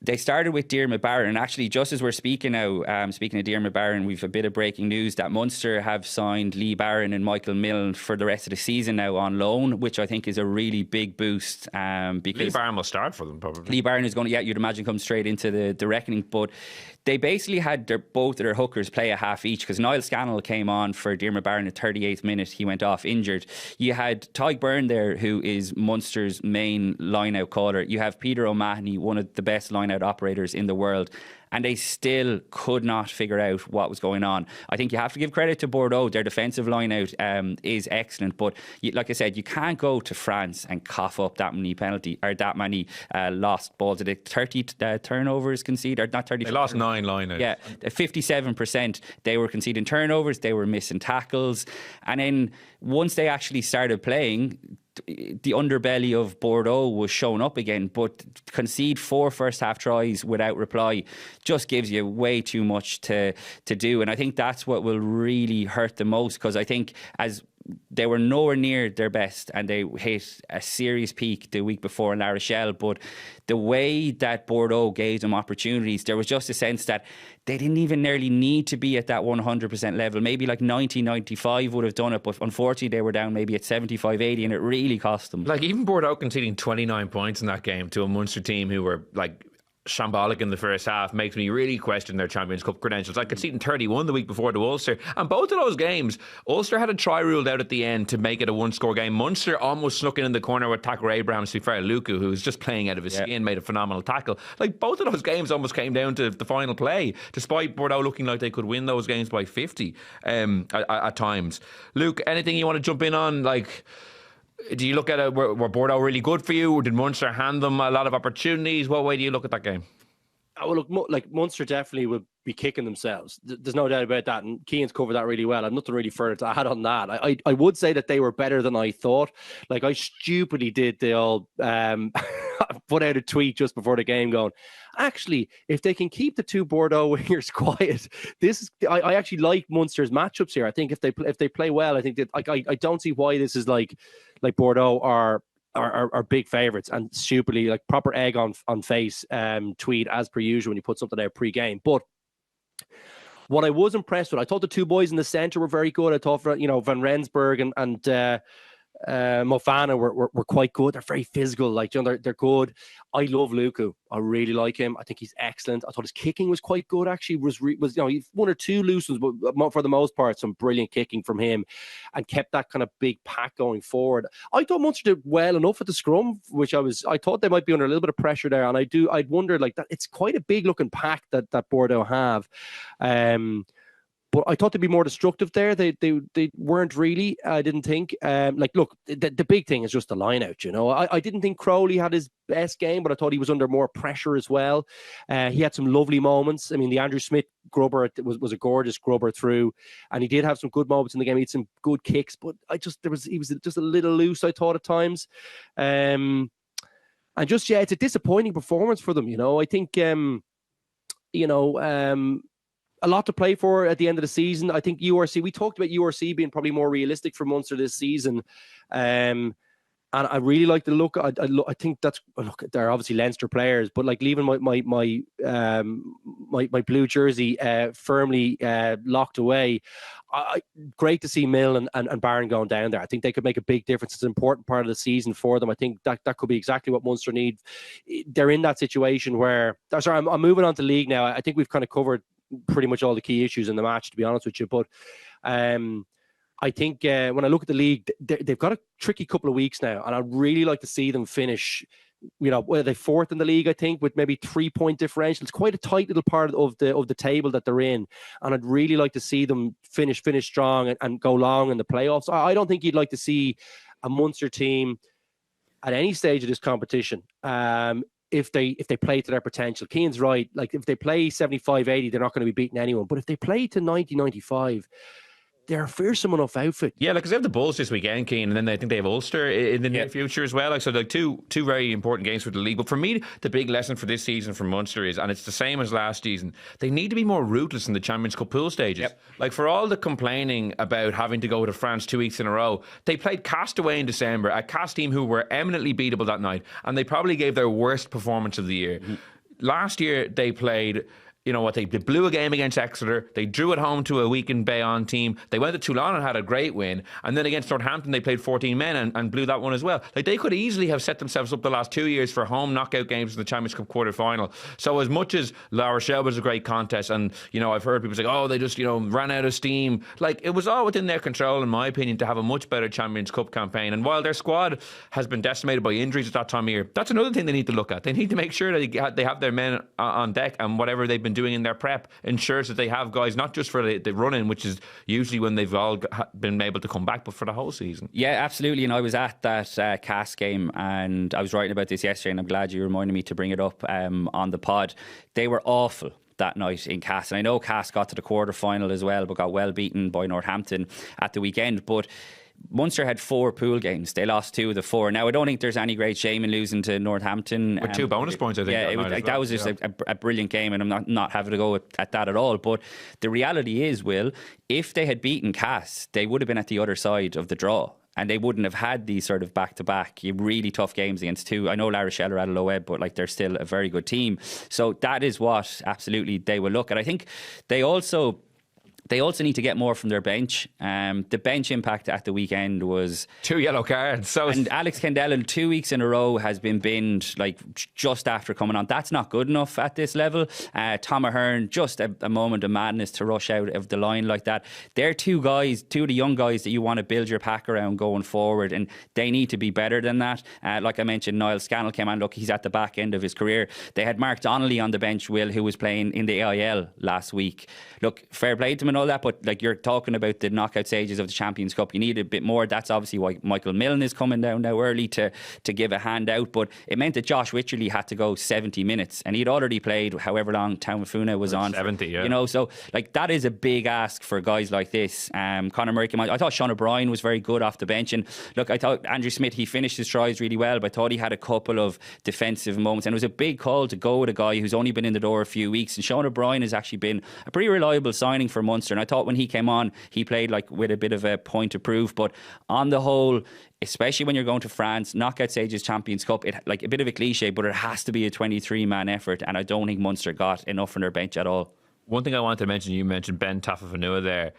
they started with Diarmaid Barron, and actually, just as we're speaking now, speaking of Diarmaid Barron, we've a bit of breaking news that Munster have signed Lee Barron and Michael Milne for the rest of the season now on loan, which I think is a really big boost. Because Lee Barron will start for them, probably. Lee Barron is going to, you'd imagine, come straight into the reckoning. But they basically had both of their hookers play a half each, because Niall Scannell came on for Diarmaid Barron at 38th minute. He went off injured. You had Tadhg Byrne there, who is Munster's main line-out caller. You have Peter O'Mahony, one of the best line-out operators in the world. And they still could not figure out what was going on. I think you have to give credit to Bordeaux. Their defensive line-out is excellent. But like I said, you can't go to France and cough up that many lost balls. Did it 30 turnovers conceded? Or not 30? They lost 9 line-outs. Yeah, 57%. They were conceding turnovers. They were missing tackles. And then once they actually started playing, the underbelly of Bordeaux was shown up again, but concede 4 first half tries without reply just gives you way too much to do. And I think that's what will really hurt the most, because I think as they were nowhere near their best, and they hit a serious peak the week before in La Rochelle, but the way that Bordeaux gave them opportunities, there was just a sense that they didn't even nearly need to be at that 100% level. Maybe like 90, 95 would have done it, but unfortunately they were down maybe at 75, 80, and it really cost them. Like even Bordeaux conceding 29 points in that game to a Munster team who were like shambolic in the first half makes me really question their Champions Cup credentials. I conceding 31 the week before to Ulster, and both of those games Ulster had a try ruled out at the end to make it a 1-score game. Munster almost snuck in the corner with tackler Abrahams to Farrell, who was just playing out of his skin, made a phenomenal tackle. Like both of those games almost came down to the final play, despite Bordeaux looking like they could win those games by 50 at times. Luke, anything you want to jump in on? Like, do you look at it, were Bordeaux really good for you? Or did Munster hand them a lot of opportunities? What way do you look at that game? Oh, look, like Munster definitely will be kicking themselves. There's no doubt about that. And Cian's covered that really well. I've nothing really further to add on that. I would say that they were better than I thought. Like I stupidly did the old put out a tweet just before the game going, actually, if they can keep the 2 Bordeaux wingers quiet, I actually like Munster's matchups here. I think if they play well, I think that I don't see why this is like Bordeaux are big favourites, and stupidly like proper egg on face tweet as per usual when you put something out pre-game. But what I was impressed with, I thought the 2 boys in the centre were very good. I thought Van Rensburg and Mofana were quite good. They're very physical, like they're good. I love Luku. I really like him. I think he's excellent. I thought his kicking was quite good. Actually, was 1 or 2 loose ones, but for the most part, some brilliant kicking from him, and kept that kind of big pack going forward. I thought Munster did well enough at the scrum, which I thought they might be under a little bit of pressure there, and I'd wondered like that. It's quite a big looking pack that Bordeaux have. But I thought they'd be more destructive there. They weren't really. I didn't think. Look, the big thing is just the line out. I didn't think Crowley had his best game, but I thought he was under more pressure as well. He had some lovely moments. I mean, the Andrew Smith grubber was a gorgeous grubber through, and he did have some good moments in the game. He had some good kicks, but he was just a little loose, I thought, at times. And just it's a disappointing performance for them. I think a lot to play for at the end of the season. I think URC, we talked about URC being probably more realistic for Munster this season. And I really like the look. I think they're obviously Leinster players, but like leaving my blue jersey firmly locked away. Great to see Milne and Barron going down there. I think they could make a big difference. It's an important part of the season for them. I think that could be exactly what Munster need. They're in that situation where... Sorry, I'm moving on to league now. I think we've kind of covered pretty much all the key issues in the match, to be honest with you. But I think when I look at the league, they've got a tricky couple of weeks now, and I'd really like to see them finish. Where they're fourth in the league, I think, with maybe 3-point differential. It's quite a tight little part of the table that they're in, and I'd really like to see them finish strong and go long in the playoffs. I don't think you'd like to see a Munster team at any stage of this competition if they play to their potential. Cian's right. Like, if they play 75-80, they're not going to be beating anyone. But if they play to 90-95, they're a fearsome enough outfit. Yeah, because they have the Bulls this weekend, Cian, and then I think they have Ulster in the near future as well. Like, so like two very important games for the league. But for me, the big lesson for this season for Munster is, and it's the same as last season, they need to be more ruthless in the Champions Cup pool stages. Yep. Like, for all the complaining about having to go to France 2 weeks in a row, they played Castaway in December, a Cast team who were eminently beatable that night, and they probably gave their worst performance of the year. Mm-hmm. Last year, they played... You know what? They blew a game against Exeter. They drew at home to a weakened Bayonne team. They went to Toulon and had a great win. And then against Northampton, they played 14 men and blew that one as well. Like, they could easily have set themselves up the last 2 years for home knockout games in the Champions Cup quarter final. So as much as La Rochelle was a great contest, and I've heard people say, oh, they just ran out of steam. Like, it was all within their control, in my opinion, to have a much better Champions Cup campaign. And while their squad has been decimated by injuries at that time of year, that's another thing they need to look at. They need to make sure that they have their men on deck, and whatever they've been doing in their prep ensures that they have guys not just for the run-in, which is usually when they've all been able to come back, but for the whole season. Yeah, absolutely. And I was at that Cass game, and I was writing about this yesterday, and I'm glad you reminded me to bring it up on the pod. They were awful that night in Cass, and I know Cass got to the quarter final as well, but got well beaten by Northampton at the weekend. But Munster had 4 pool games. They lost 2 of the 4. Now, I don't think there's any great shame in losing to Northampton. With 2 bonus points, I think. Yeah, that was just a brilliant game, and I'm not having to go at that at all. But the reality is, Will, if they had beaten Cass, they would have been at the other side of the draw. And they wouldn't have had these sort of back-to-back really tough games against 2. I know La Rochelle are at a low ebb, but they're still a very good team. So that is what absolutely they will look at. I think they also need to get more from their bench. The bench impact at the weekend was 2 yellow cards. And Alex Kendellen 2 weeks in a row has been binned just after coming on. That's not good enough at this level. Tom Ahern, just a moment of madness to rush out of the line like that. They're 2 of the young guys that you want to build your pack around going forward, and they need to be better than that. Like I mentioned, Niall Scannell came on. Look, he's at the back end of his career. They had Mark Donnelly on the bench, Will, who was playing in the AIL last week. Look, fair play to him and all that, but you're talking about the knockout stages of the Champions Cup. You need a bit more. That's obviously why Michael Milne is coming down now early to give a hand out. But it meant that Josh Wycherley had to go 70 minutes, and he'd already played however long Taumafuna was on. 70, yeah. So that is a big ask for guys like this. Conor Murray, I thought Sean O'Brien was very good off the bench, and look, I thought Andrew Smith, he finished his tries really well, but I thought he had a couple of defensive moments, and it was a big call to go with a guy who's only been in the door a few weeks. And Sean O'Brien has actually been a pretty reliable signing for Munster, and I thought when he came on, he played with a bit of a point to prove. But on the whole, especially when you're going to France, knockout stages, Champions Cup, a bit of a cliche, but it has to be a 23-man effort, and I don't think Munster got enough from their bench at all. One thing I wanted to mention, you mentioned Ben Tafafanua there.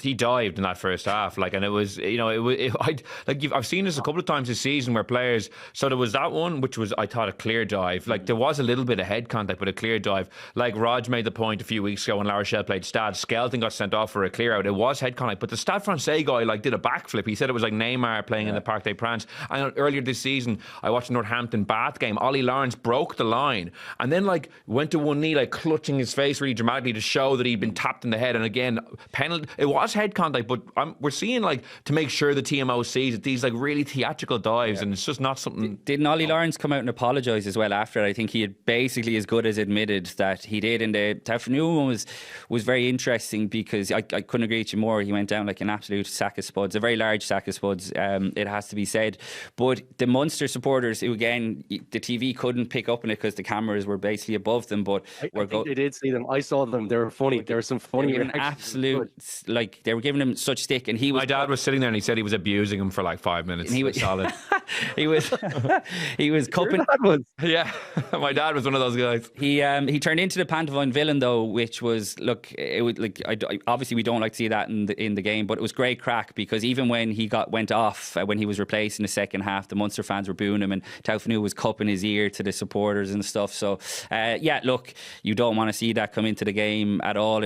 He dived in that first half, and it was, I've seen this a couple of times this season where players. So there was that one, which was, I thought, a clear dive. There was a little bit of head contact, but a clear dive. Rog made the point a few weeks ago when La Rochelle played Stade. Skelton got sent off for a clear out. It was head contact, but the Stade Francais guy did a backflip. He said it was like Neymar playing in the Parc des Princes. And earlier this season, I watched the Northampton Bath game. Ollie Lawrence broke the line and then went to one knee, clutching his face really dramatically to show that he'd been tapped in the head. And again, penalty. It was head contact, but we're seeing to make sure the TMO sees it, these really theatrical dives, and it's just not something. Didn't Ollie Lawrence come out and apologise as well after it? I think he had basically as good as admitted that he did. And the Taverneau one was very interesting because I couldn't agree with you more. He went down like an absolute sack of spuds, a very large sack of spuds, it has to be said. But the Munster supporters, who again, the TV couldn't pick up on it because the cameras were basically above them, but I think they did see them. I saw them. They were funny. There were some funny absolute, they were giving him such stick, and he was. My dad was sitting there and he said he was abusing him for 5 minutes. And he was solid. he was he was cupping. Yeah, my dad was one of those guys. He turned into the pantomime villain though, which was obviously we don't like to see that in the game, but it was great crack because even when he went off when he was replaced in the second half, the Munster fans were booing him and Taufanu was cupping his ear to the supporters and stuff. So look, you don't want to see that come into the game at all.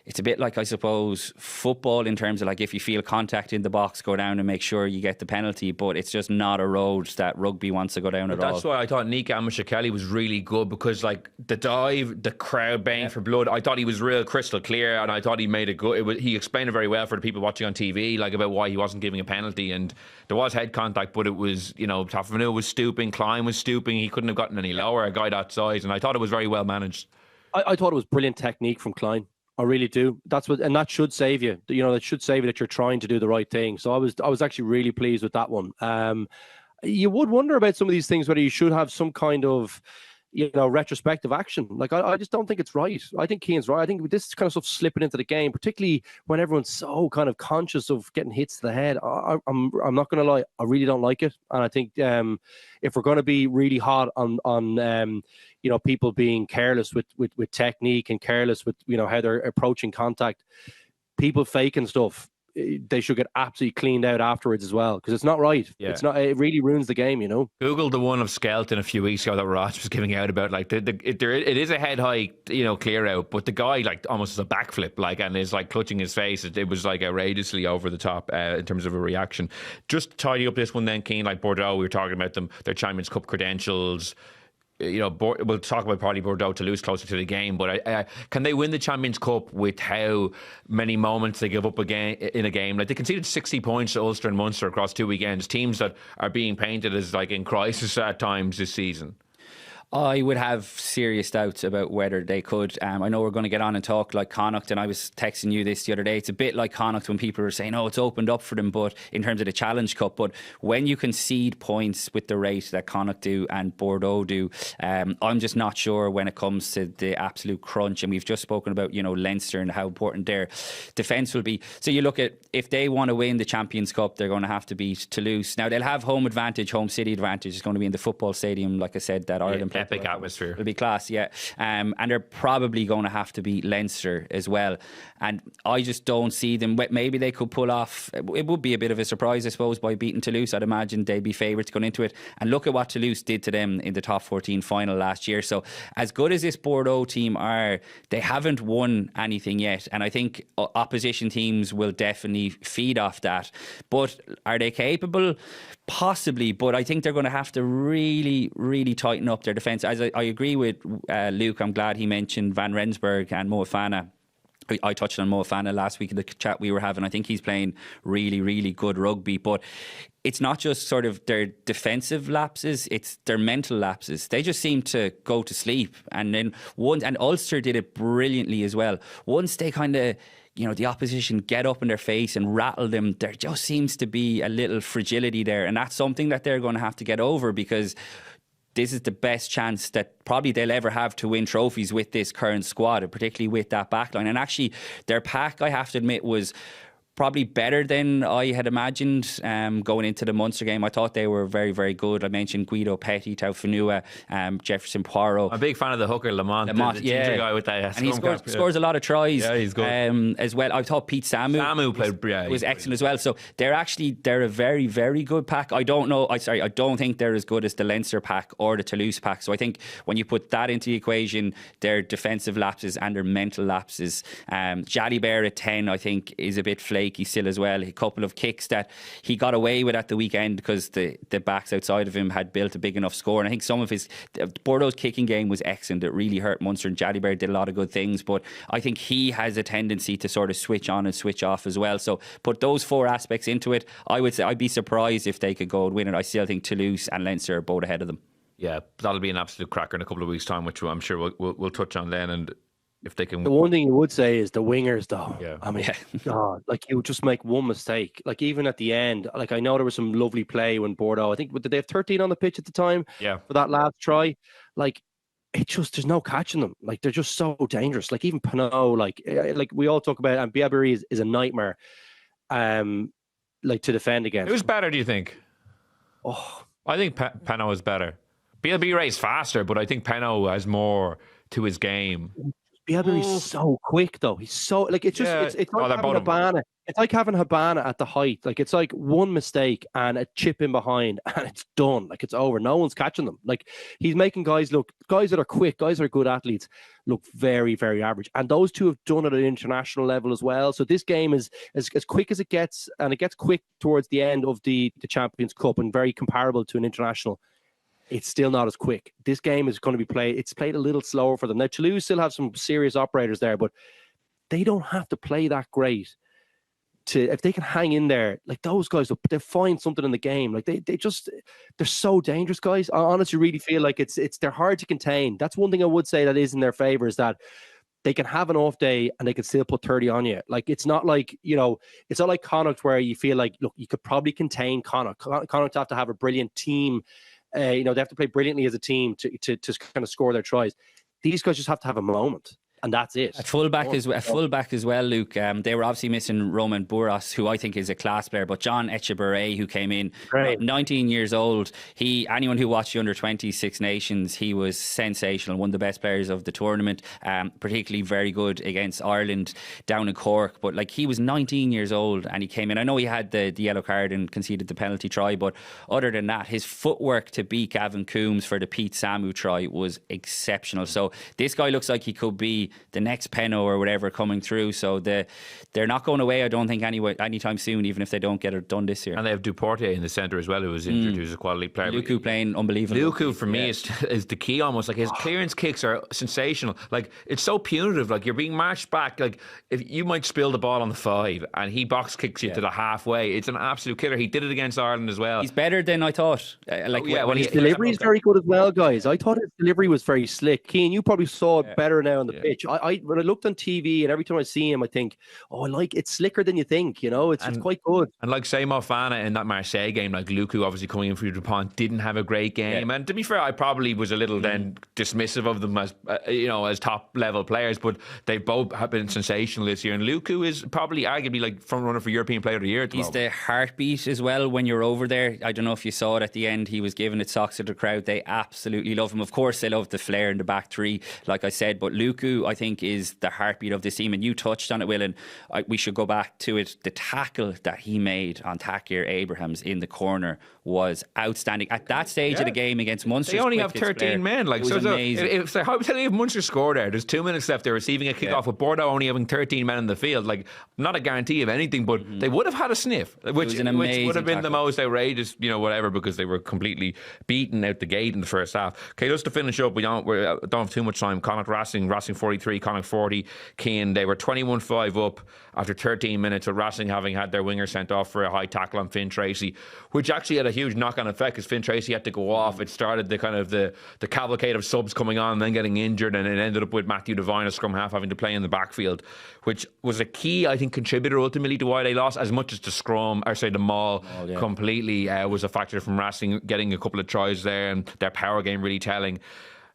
It's a bit like, I suppose, football in terms of like if you feel contact in the box, go down and make sure you get the penalty. But it's just not a road that rugby wants to go down at all. That's why I thought Nick Amishakeli was really good because like the dive, the crowd baying for blood, I thought he was real crystal clear and I thought he made it good. He explained it very well for the people watching on TV, like about why he wasn't giving a penalty. And there was head contact, but it was, Taufanu was stooping, Klein was stooping. He couldn't have gotten any lower, a guy that size. And I thought it was very well managed. I thought it was brilliant technique from Klein. I really do. And that should save you. That should save you that you're trying to do the right thing. So I was actually really pleased with that one. You would wonder about some of these things, whether you should have some kind of, retrospective action. Like, I just don't think it's right. I think Cian's right. I think this kind of stuff slipping into the game, particularly when everyone's so kind of conscious of getting hits to the head. I'm not going to lie. I really don't like it. And I think if we're going to be really hot on people being careless with technique and careless with, how they're approaching contact, people faking stuff, they should get absolutely cleaned out afterwards as well, because it's not right. Yeah. It's not. It really ruins the game, Google the one of Skelton a few weeks ago that Ross was giving out about. Like it is a head high, clear out, but the guy like almost as a backflip, like, and is like clutching his face. It was like outrageously over the top in terms of a reaction. Just to tidy up this one then, Cian, like Bordeaux, we were talking about them, their Champions Cup credentials. We'll talk about probably Bordeaux Toulouse closer to the game, but can they win the Champions Cup with how many moments they give up in a game? Like, they conceded 60 points to Ulster and Munster across 2 weekends, teams that are being painted as like in crisis at times this season. I would have serious doubts about whether they could. I know we're going to get on and talk like Connacht, and I was texting you this the other day. It's a bit like Connacht when people are saying, oh, it's opened up for them, but in terms of the Challenge Cup. But when you concede points with the rate that Connacht do and Bordeaux do, I'm just not sure when it comes to the absolute crunch. And we've just spoken about, Leinster and how important their defence will be. So you look at, if they want to win the Champions Cup, they're going to have to beat Toulouse. Now, they'll have home advantage, home city advantage. It's going to be in the football stadium, like I said, that Ireland play. Epic atmosphere. It'll be class, yeah. And they're probably going to have to beat Leinster as well. And I just don't see them. Maybe they could pull off. It would be a bit of a surprise, I suppose, by beating Toulouse. I'd imagine they'd be favourites going into it. And look at what Toulouse did to them in the top 14 final last year. So as good as this Bordeaux team are, they haven't won anything yet. And I think opposition teams will definitely feed off that. But are they capable? Possibly, but I think they're going to have to really, really tighten up their defence. As I agree with Luke, I'm glad he mentioned Van Rensburg and Moefana. I touched on Moefana last week in the chat we were having. I think he's playing really, really good rugby, but it's not just sort of their defensive lapses, it's their mental lapses. They just seem to go to sleep. And then and Ulster did it brilliantly as well. Once they kind of, the opposition get up in their face and rattle them, there just seems to be a little fragility there. And that's something that they're going to have to get over, because this is the best chance that probably they'll ever have to win trophies with this current squad, and particularly with that backline. And actually, their pack, I have to admit, was probably better than I had imagined going into the Munster game. I thought they were very, very good. I mentioned Guido Petty, Taufanu, Jefferson Poirot. I'm a big fan of the hooker, Lamont, the ginger guy with that. And he scores a lot of tries. Yeah, he's good. As well. I thought Pete Samu was excellent as well. So they're a very, very good pack. I don't think they're as good as the Leinster pack or the Toulouse pack. So I think when you put that into the equation, their defensive lapses and their mental lapses, Jordie Barrett at 10, I think, is a bit flaky still as well. A couple of kicks that he got away with at the weekend because the backs outside of him had built a big enough score. And I think some of Bordeaux's kicking game was excellent. It really hurt Munster, and Jordie Barrett did a lot of good things, but I think he has a tendency to sort of switch on and switch off as well. So put those four aspects into it, I would say I'd be surprised if they could go and win it. I still think Toulouse and Leinster are both ahead of them. Yeah, that'll be an absolute cracker in a couple of weeks' time, which I'm sure we'll touch on then. And if they can, the one thing you would say is the wingers, though. Yeah. I mean, God, like, you just make one mistake. Like, even at the end, like, I know there was some lovely play when Bordeaux, I think, did they have 13 on the pitch at the time? Yeah. For that last try, like, it just, there's no catching them. Like, they're just so dangerous. Like, even Pinot, like we all talk about, and Biabiri is a nightmare, like, to defend against. Who's better, do you think? I think Penno is better. BLB race faster, but I think Penno has more to his game. Bielbury's so quick though. He's so like it's just it's like having Habana. It's like having Habana at the height. Like it's like one mistake and a chip in behind and it's done. Like it's over. No one's catching them. Like he's making guys that are quick, guys that are good athletes look very, very average. And those two have done it at an international level as well. So this game is as quick as it gets, and it gets quick towards the end of the Champions Cup and very comparable to an international. It's still not as quick. This game is going to be played. It's played a little slower for them. Now, Toulouse still have some serious operators there, but they don't have to play that great. If they can hang in there, like those guys, they'll find something in the game. Like they're so dangerous, guys. I honestly really feel like they're hard to contain. That's one thing I would say that is in their favor, is that they can have an off day and they can still put 30 on you. Like it's not like, it's not like Connacht where you feel like, look, you could probably contain Connacht. Connacht have to have a brilliant team. They have to play brilliantly as a team to kind of score their tries. These guys just have to have a moment. And that's it. At fullback as well, Luke. They were obviously missing Roman Burras, who I think is a class player, but John Echeverry, who came in, 19 years old. Anyone who watched the under-20 Six Nations, he was sensational, one of the best players of the tournament, particularly very good against Ireland down in Cork. But like, he was 19 years old and he came in. I know he had the yellow card and conceded the penalty try, but other than that, his footwork to beat Gavin Coombs for the Pete Samu try was exceptional. So this guy looks like he could be the next Penno or whatever coming through. So they're not going away, I don't think, anytime soon, even if they don't get it done this year. And they have Duportier in the centre as well, who was injured, who's a quality player. Luku playing unbelievable. Luku for me is the key almost. Like his clearance kicks are sensational. Like it's so punitive. Like you're being marched back. Like if you might spill the ball on the 5 and he box kicks you to the halfway, it's an absolute killer. He did it against Ireland as well. He's better than I thought. His delivery is very good as well, guys. I thought his delivery was very slick. Cian, you probably saw it better now on the pitch. When I looked on TV and every time I see him, I think, it's slicker than you think. It's quite good. And like Seymour Fana in that Marseille game, like Luku obviously coming in for Dupont didn't have a great game. And to be fair, I probably was a little then dismissive of them as as top level players, but they both have been sensational this year. And Luku is probably arguably like front runner for European Player of the Year at the moment. He's the heartbeat as well when you're over there. I don't know if you saw it at the end. He was giving it socks to the crowd. They absolutely love him. Of course, they love the flair in the back three, like I said. But Luku, I think, is the heartbeat of this team. And you touched on it, Will, and we should go back to it. The tackle that he made on Takir Abrahams in the corner was outstanding. At that stage of the game against Munster, they only have 13 men. Like, so if hypothetically, if Munster score there's 2 minutes left, they're receiving a kick-off with Bordeaux only having 13 men in the field. Like, not a guarantee of anything, but they would have had a sniff, which would have been the most outrageous, whatever, because they were completely beaten out the gate in the first half. Okay, just to finish up, we don't have too much time. Connacht Racing 43, Connacht 40. Cian, they were 21-5 up after 13 minutes, with Racing having had their winger sent off for a high tackle on Finn Tracey, which actually had a huge knock-on effect because Finn Tracey had to go off. It started the kind of the cavalcade of subs coming on and then getting injured, and it ended up with Matthew Devine, a scrum half, having to play in the backfield, which was a key, I think, contributor ultimately to why they lost, as much as the maul completely was a factor from Racing getting a couple of tries there and their power game really telling.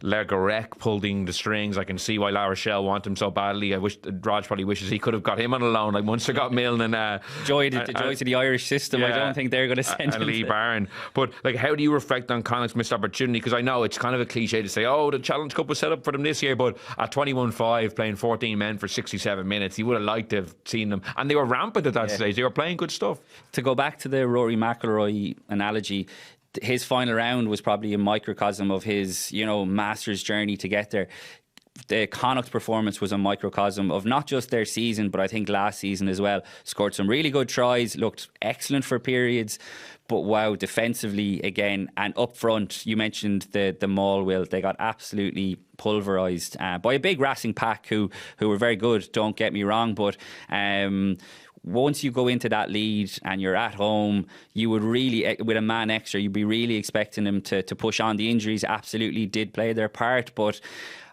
Lergarek pulling the strings. I can see why La Rochelle want him so badly. I wish Raj probably wishes he could have got him on a loan like Munster got Milne and joy to the Irish system. I don't think they're going to send him. Lee Barron. But like, how do you reflect on Connacht's missed opportunity? Because I know it's kind of a cliche to say, the Challenge Cup was set up for them this year, but at 21-5 playing 14 men for 67 minutes, you would have liked to have seen them, and they were rampant at that stage. They were playing good stuff. To go back to the Rory McIlroy analogy, his final round was probably a microcosm of his, Masters journey to get there. The Connacht performance was a microcosm of not just their season, but I think last season as well. Scored some really good tries, looked excellent for periods, but wow, defensively again, and up front, you mentioned the maul, Will. They got absolutely pulverised by a big Racing pack who were very good, don't get me wrong, but once you go into that lead and you're at home, you would really, with a man extra, you'd be really expecting them to push on. The injuries absolutely did play their part, but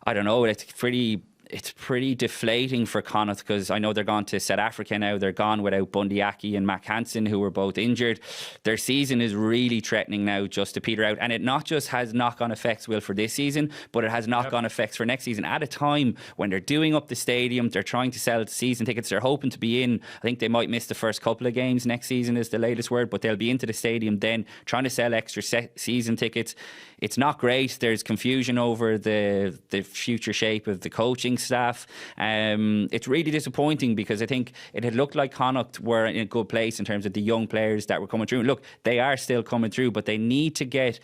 I don't know, it's pretty it's pretty deflating for Connacht, because I know they're gone to South Africa now. They're gone without Bundy Aki and Mac Hansen, who were both injured. Their season is really threatening now just to peter out. And it not just has knock-on effects, Will, for this season, but it has knock-on effects for next season. At a time when they're doing up the stadium, they're trying to sell season tickets. They're hoping to be in. I think they might miss the first couple of games next season is the latest word, but they'll be into the stadium then, trying to sell extra season tickets. It's not great. There's confusion over the future shape of the coaching staff. It's really disappointing, because I think it had looked like Connacht were in a good place in terms of the young players that were coming through. And look, they are still coming through, but they need to get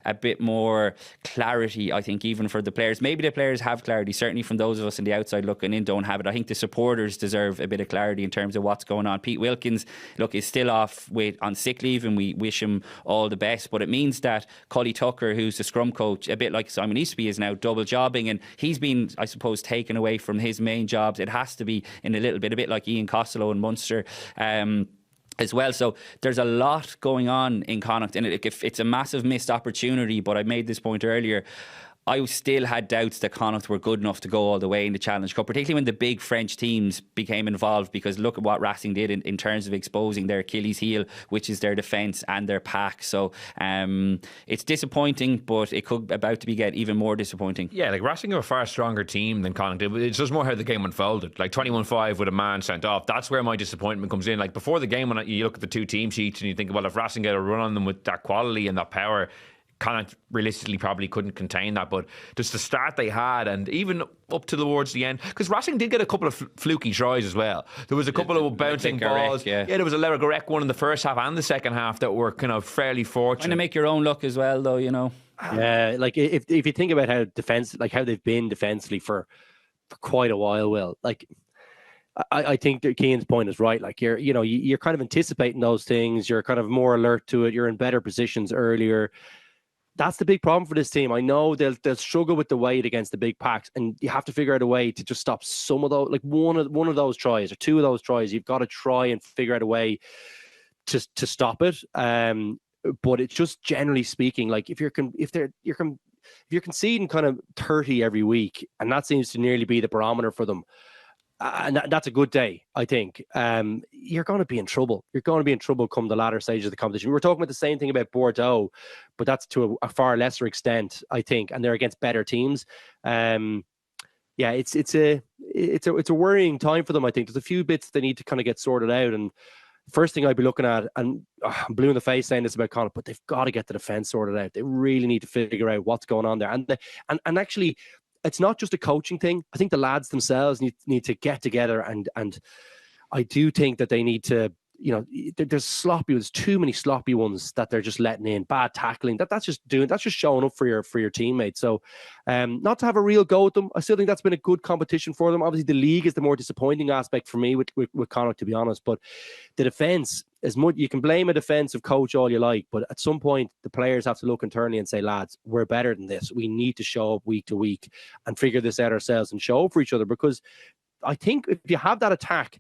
a bit more clarity, I think, even for the players. Maybe the players have clarity. Certainly from those of us on the outside looking in don't have it. I think the supporters deserve a bit of clarity in terms of what's going on. Pete Wilkins, look, is still off on sick leave, and we wish him all the best. But it means that Cully Tucker, who's the scrum coach, a bit like Simon Eastby, is now double jobbing, and he's been, I suppose, taken away from his main jobs. It has to be in a bit like Ian Costello in Munster. As well. So there's a lot going on in Connacht, and it's a massive missed opportunity. But I made this point earlier. I still had doubts that Connacht were good enough to go all the way in the Challenge Cup, particularly when the big French teams became involved, because look at what Racing did in terms of exposing their Achilles heel, which is their defence and their pack. So it's disappointing, but it could about to get even more disappointing. Yeah, like Racing are a far stronger team than Connacht. It's just more how the game unfolded. Like 21-5 with a man sent off. That's where my disappointment comes in. Like before the game, when you look at the two team sheets and you think, well, if Racing get a run on them with that quality and that power, Connacht realistically probably couldn't contain that. But just the start they had, and even up towards the end, because Racing did get a couple of fluky tries as well. There was a couple of bouncing balls. There was a Lara Garek one in the first half and the second half that were kind of fairly fortunate. Trying to make your own luck as well, though, you know. Yeah, like if you think about how they've been defensively for quite a while, Will, like I think that Cian's point is right. Like you're kind of anticipating those things. You're kind of more alert to it. You're in better positions earlier. That's the big problem for this team. I know they'll struggle with the weight against the big packs, and you have to figure out a way to just stop some of those, like one of those tries or two of those tries. You've got to try and figure out a way to stop it. But it's just generally speaking, like if you're conceding kind of 30 every week, and that seems to nearly be the barometer for them. And that's a good day, I think. You're going to be in trouble. You're going to be in trouble come the latter stage of the competition. We were talking about the same thing about Bordeaux, but that's to a far lesser extent, I think, and they're against better teams. It's a worrying time for them. I think there's a few bits they need to kind of get sorted out. And first thing I'd be looking at, and I'm blue in the face saying this about Connacht, but they've got to get the defence sorted out. They really need to figure out what's going on there. And actually, it's not just a coaching thing. I think the lads themselves need to get together, and I do think that they need to, there's too many sloppy ones that they're just letting in, bad tackling. That's just showing up for your teammates. So not to have a real go at them. I still think that's been a good competition for them. Obviously the league is the more disappointing aspect for me with Connacht, to be honest, but the defence, as much you can blame a defensive coach all you like, but at some point the players have to look internally and say, lads, we're better than this. We need to show up week to week and figure this out ourselves and show up for each other, because I think if you have that attack,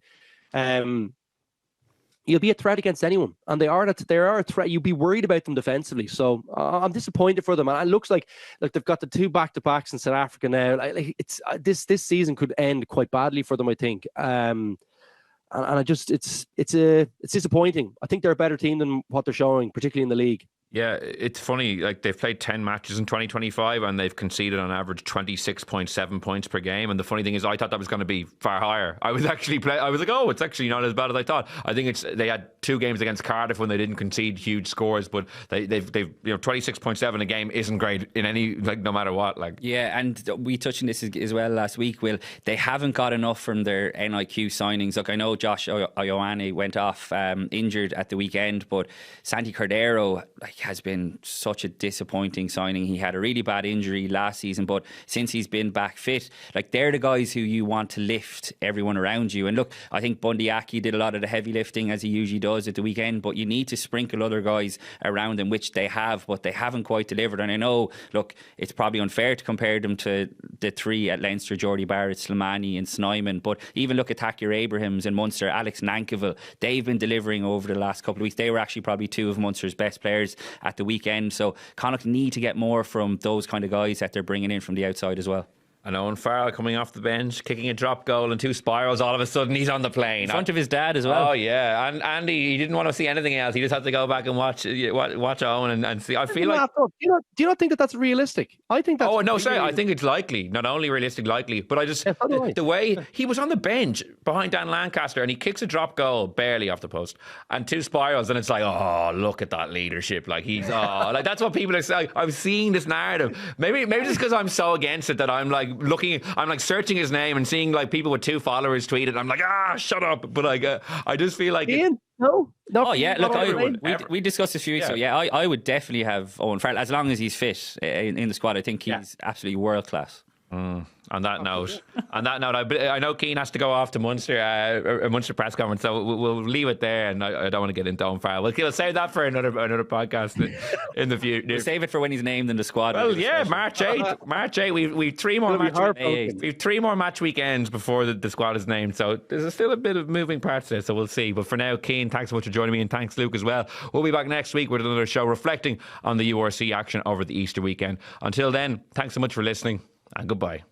you'll be a threat against anyone, and they are a threat. You'd be worried about them defensively. So I'm disappointed for them, and it looks like they've got the two back-to-backs in South Africa now. It's this season could end quite badly for them, I think. And it's disappointing. I think they're a better team than what they're showing, particularly in the league. Yeah, it's funny. Like they've played 10 matches in 2025 and they've conceded on average 26.7 points per game. And the funny thing is, I thought that was going to be far higher. I was like, oh, it's actually not as bad as I thought. I think they had two games against Cardiff when they didn't concede huge scores, but they've 26.7 a game isn't great in any, like, no matter what. Like, yeah, and we touched on this as well last week, Will. They haven't got enough from their NIQ signings. Look, I know Josh Ioane went off injured at the weekend, but Santi Cordero has been such a disappointing signing. He had a really bad injury last season, but since he's been back fit, like, they're the guys who you want to lift everyone around you. And look, I think Bundy Aki did a lot of the heavy lifting, as he usually does at the weekend, but you need to sprinkle other guys around them, which they have, but they haven't quite delivered. And I know, look, it's probably unfair to compare them to the three at Leinster, Jordie Barrett, Slimani and Snyman, but even look at Takir Abrahams and Munster, Alex Nankerville, they've been delivering over the last couple of weeks. They were actually probably two of Munster's best players at the weekend. So Connacht need to get more from those kind of guys that they're bringing in from the outside as well. And Owen Farrell coming off the bench, kicking a drop goal and 2 spirals. All of a sudden, he's on the plane. In front of his dad as well. Oh, yeah. And Andy, he didn't want to see anything else. He just had to go back and watch Owen and see. I feel like... Do you not think that that's realistic? I think that's... Oh, no, sorry. I think it's likely. Not only realistic, likely. But I just... the way he was on the bench behind Dan Lancaster and he kicks a drop goal barely off the post and 2 spirals and it's like, oh, look at that leadership. Like, he's... Oh, like, that's what people are saying. I'm seeing this narrative. Maybe just because I'm so against it that I'm like searching his name and seeing like people with 2 followers tweet it. I'm like, shut up. But like, I just feel like... Ian? No. Oh yeah, look, we discussed this a few weeks ago. Yeah, I would definitely have Owen Farrell as long as he's fit in the squad. I think he's absolutely world class. On that note, I know Cian has to go off to Munster, a Munster press conference, so we'll leave it there. And I don't want to get into Owen Farrell. We'll save that for another podcast in the future. We'll save it for when he's named in the squad. Well, yeah, March 8th. March 8th. We've 3 more we've 3 more match weekends before the squad is named. So there's still a bit of moving parts there. So we'll see. But for now, Cian, thanks so much for joining me, and thanks Luke as well. We'll be back next week with another show reflecting on the URC action over the Easter weekend. Until then, thanks so much for listening, and goodbye.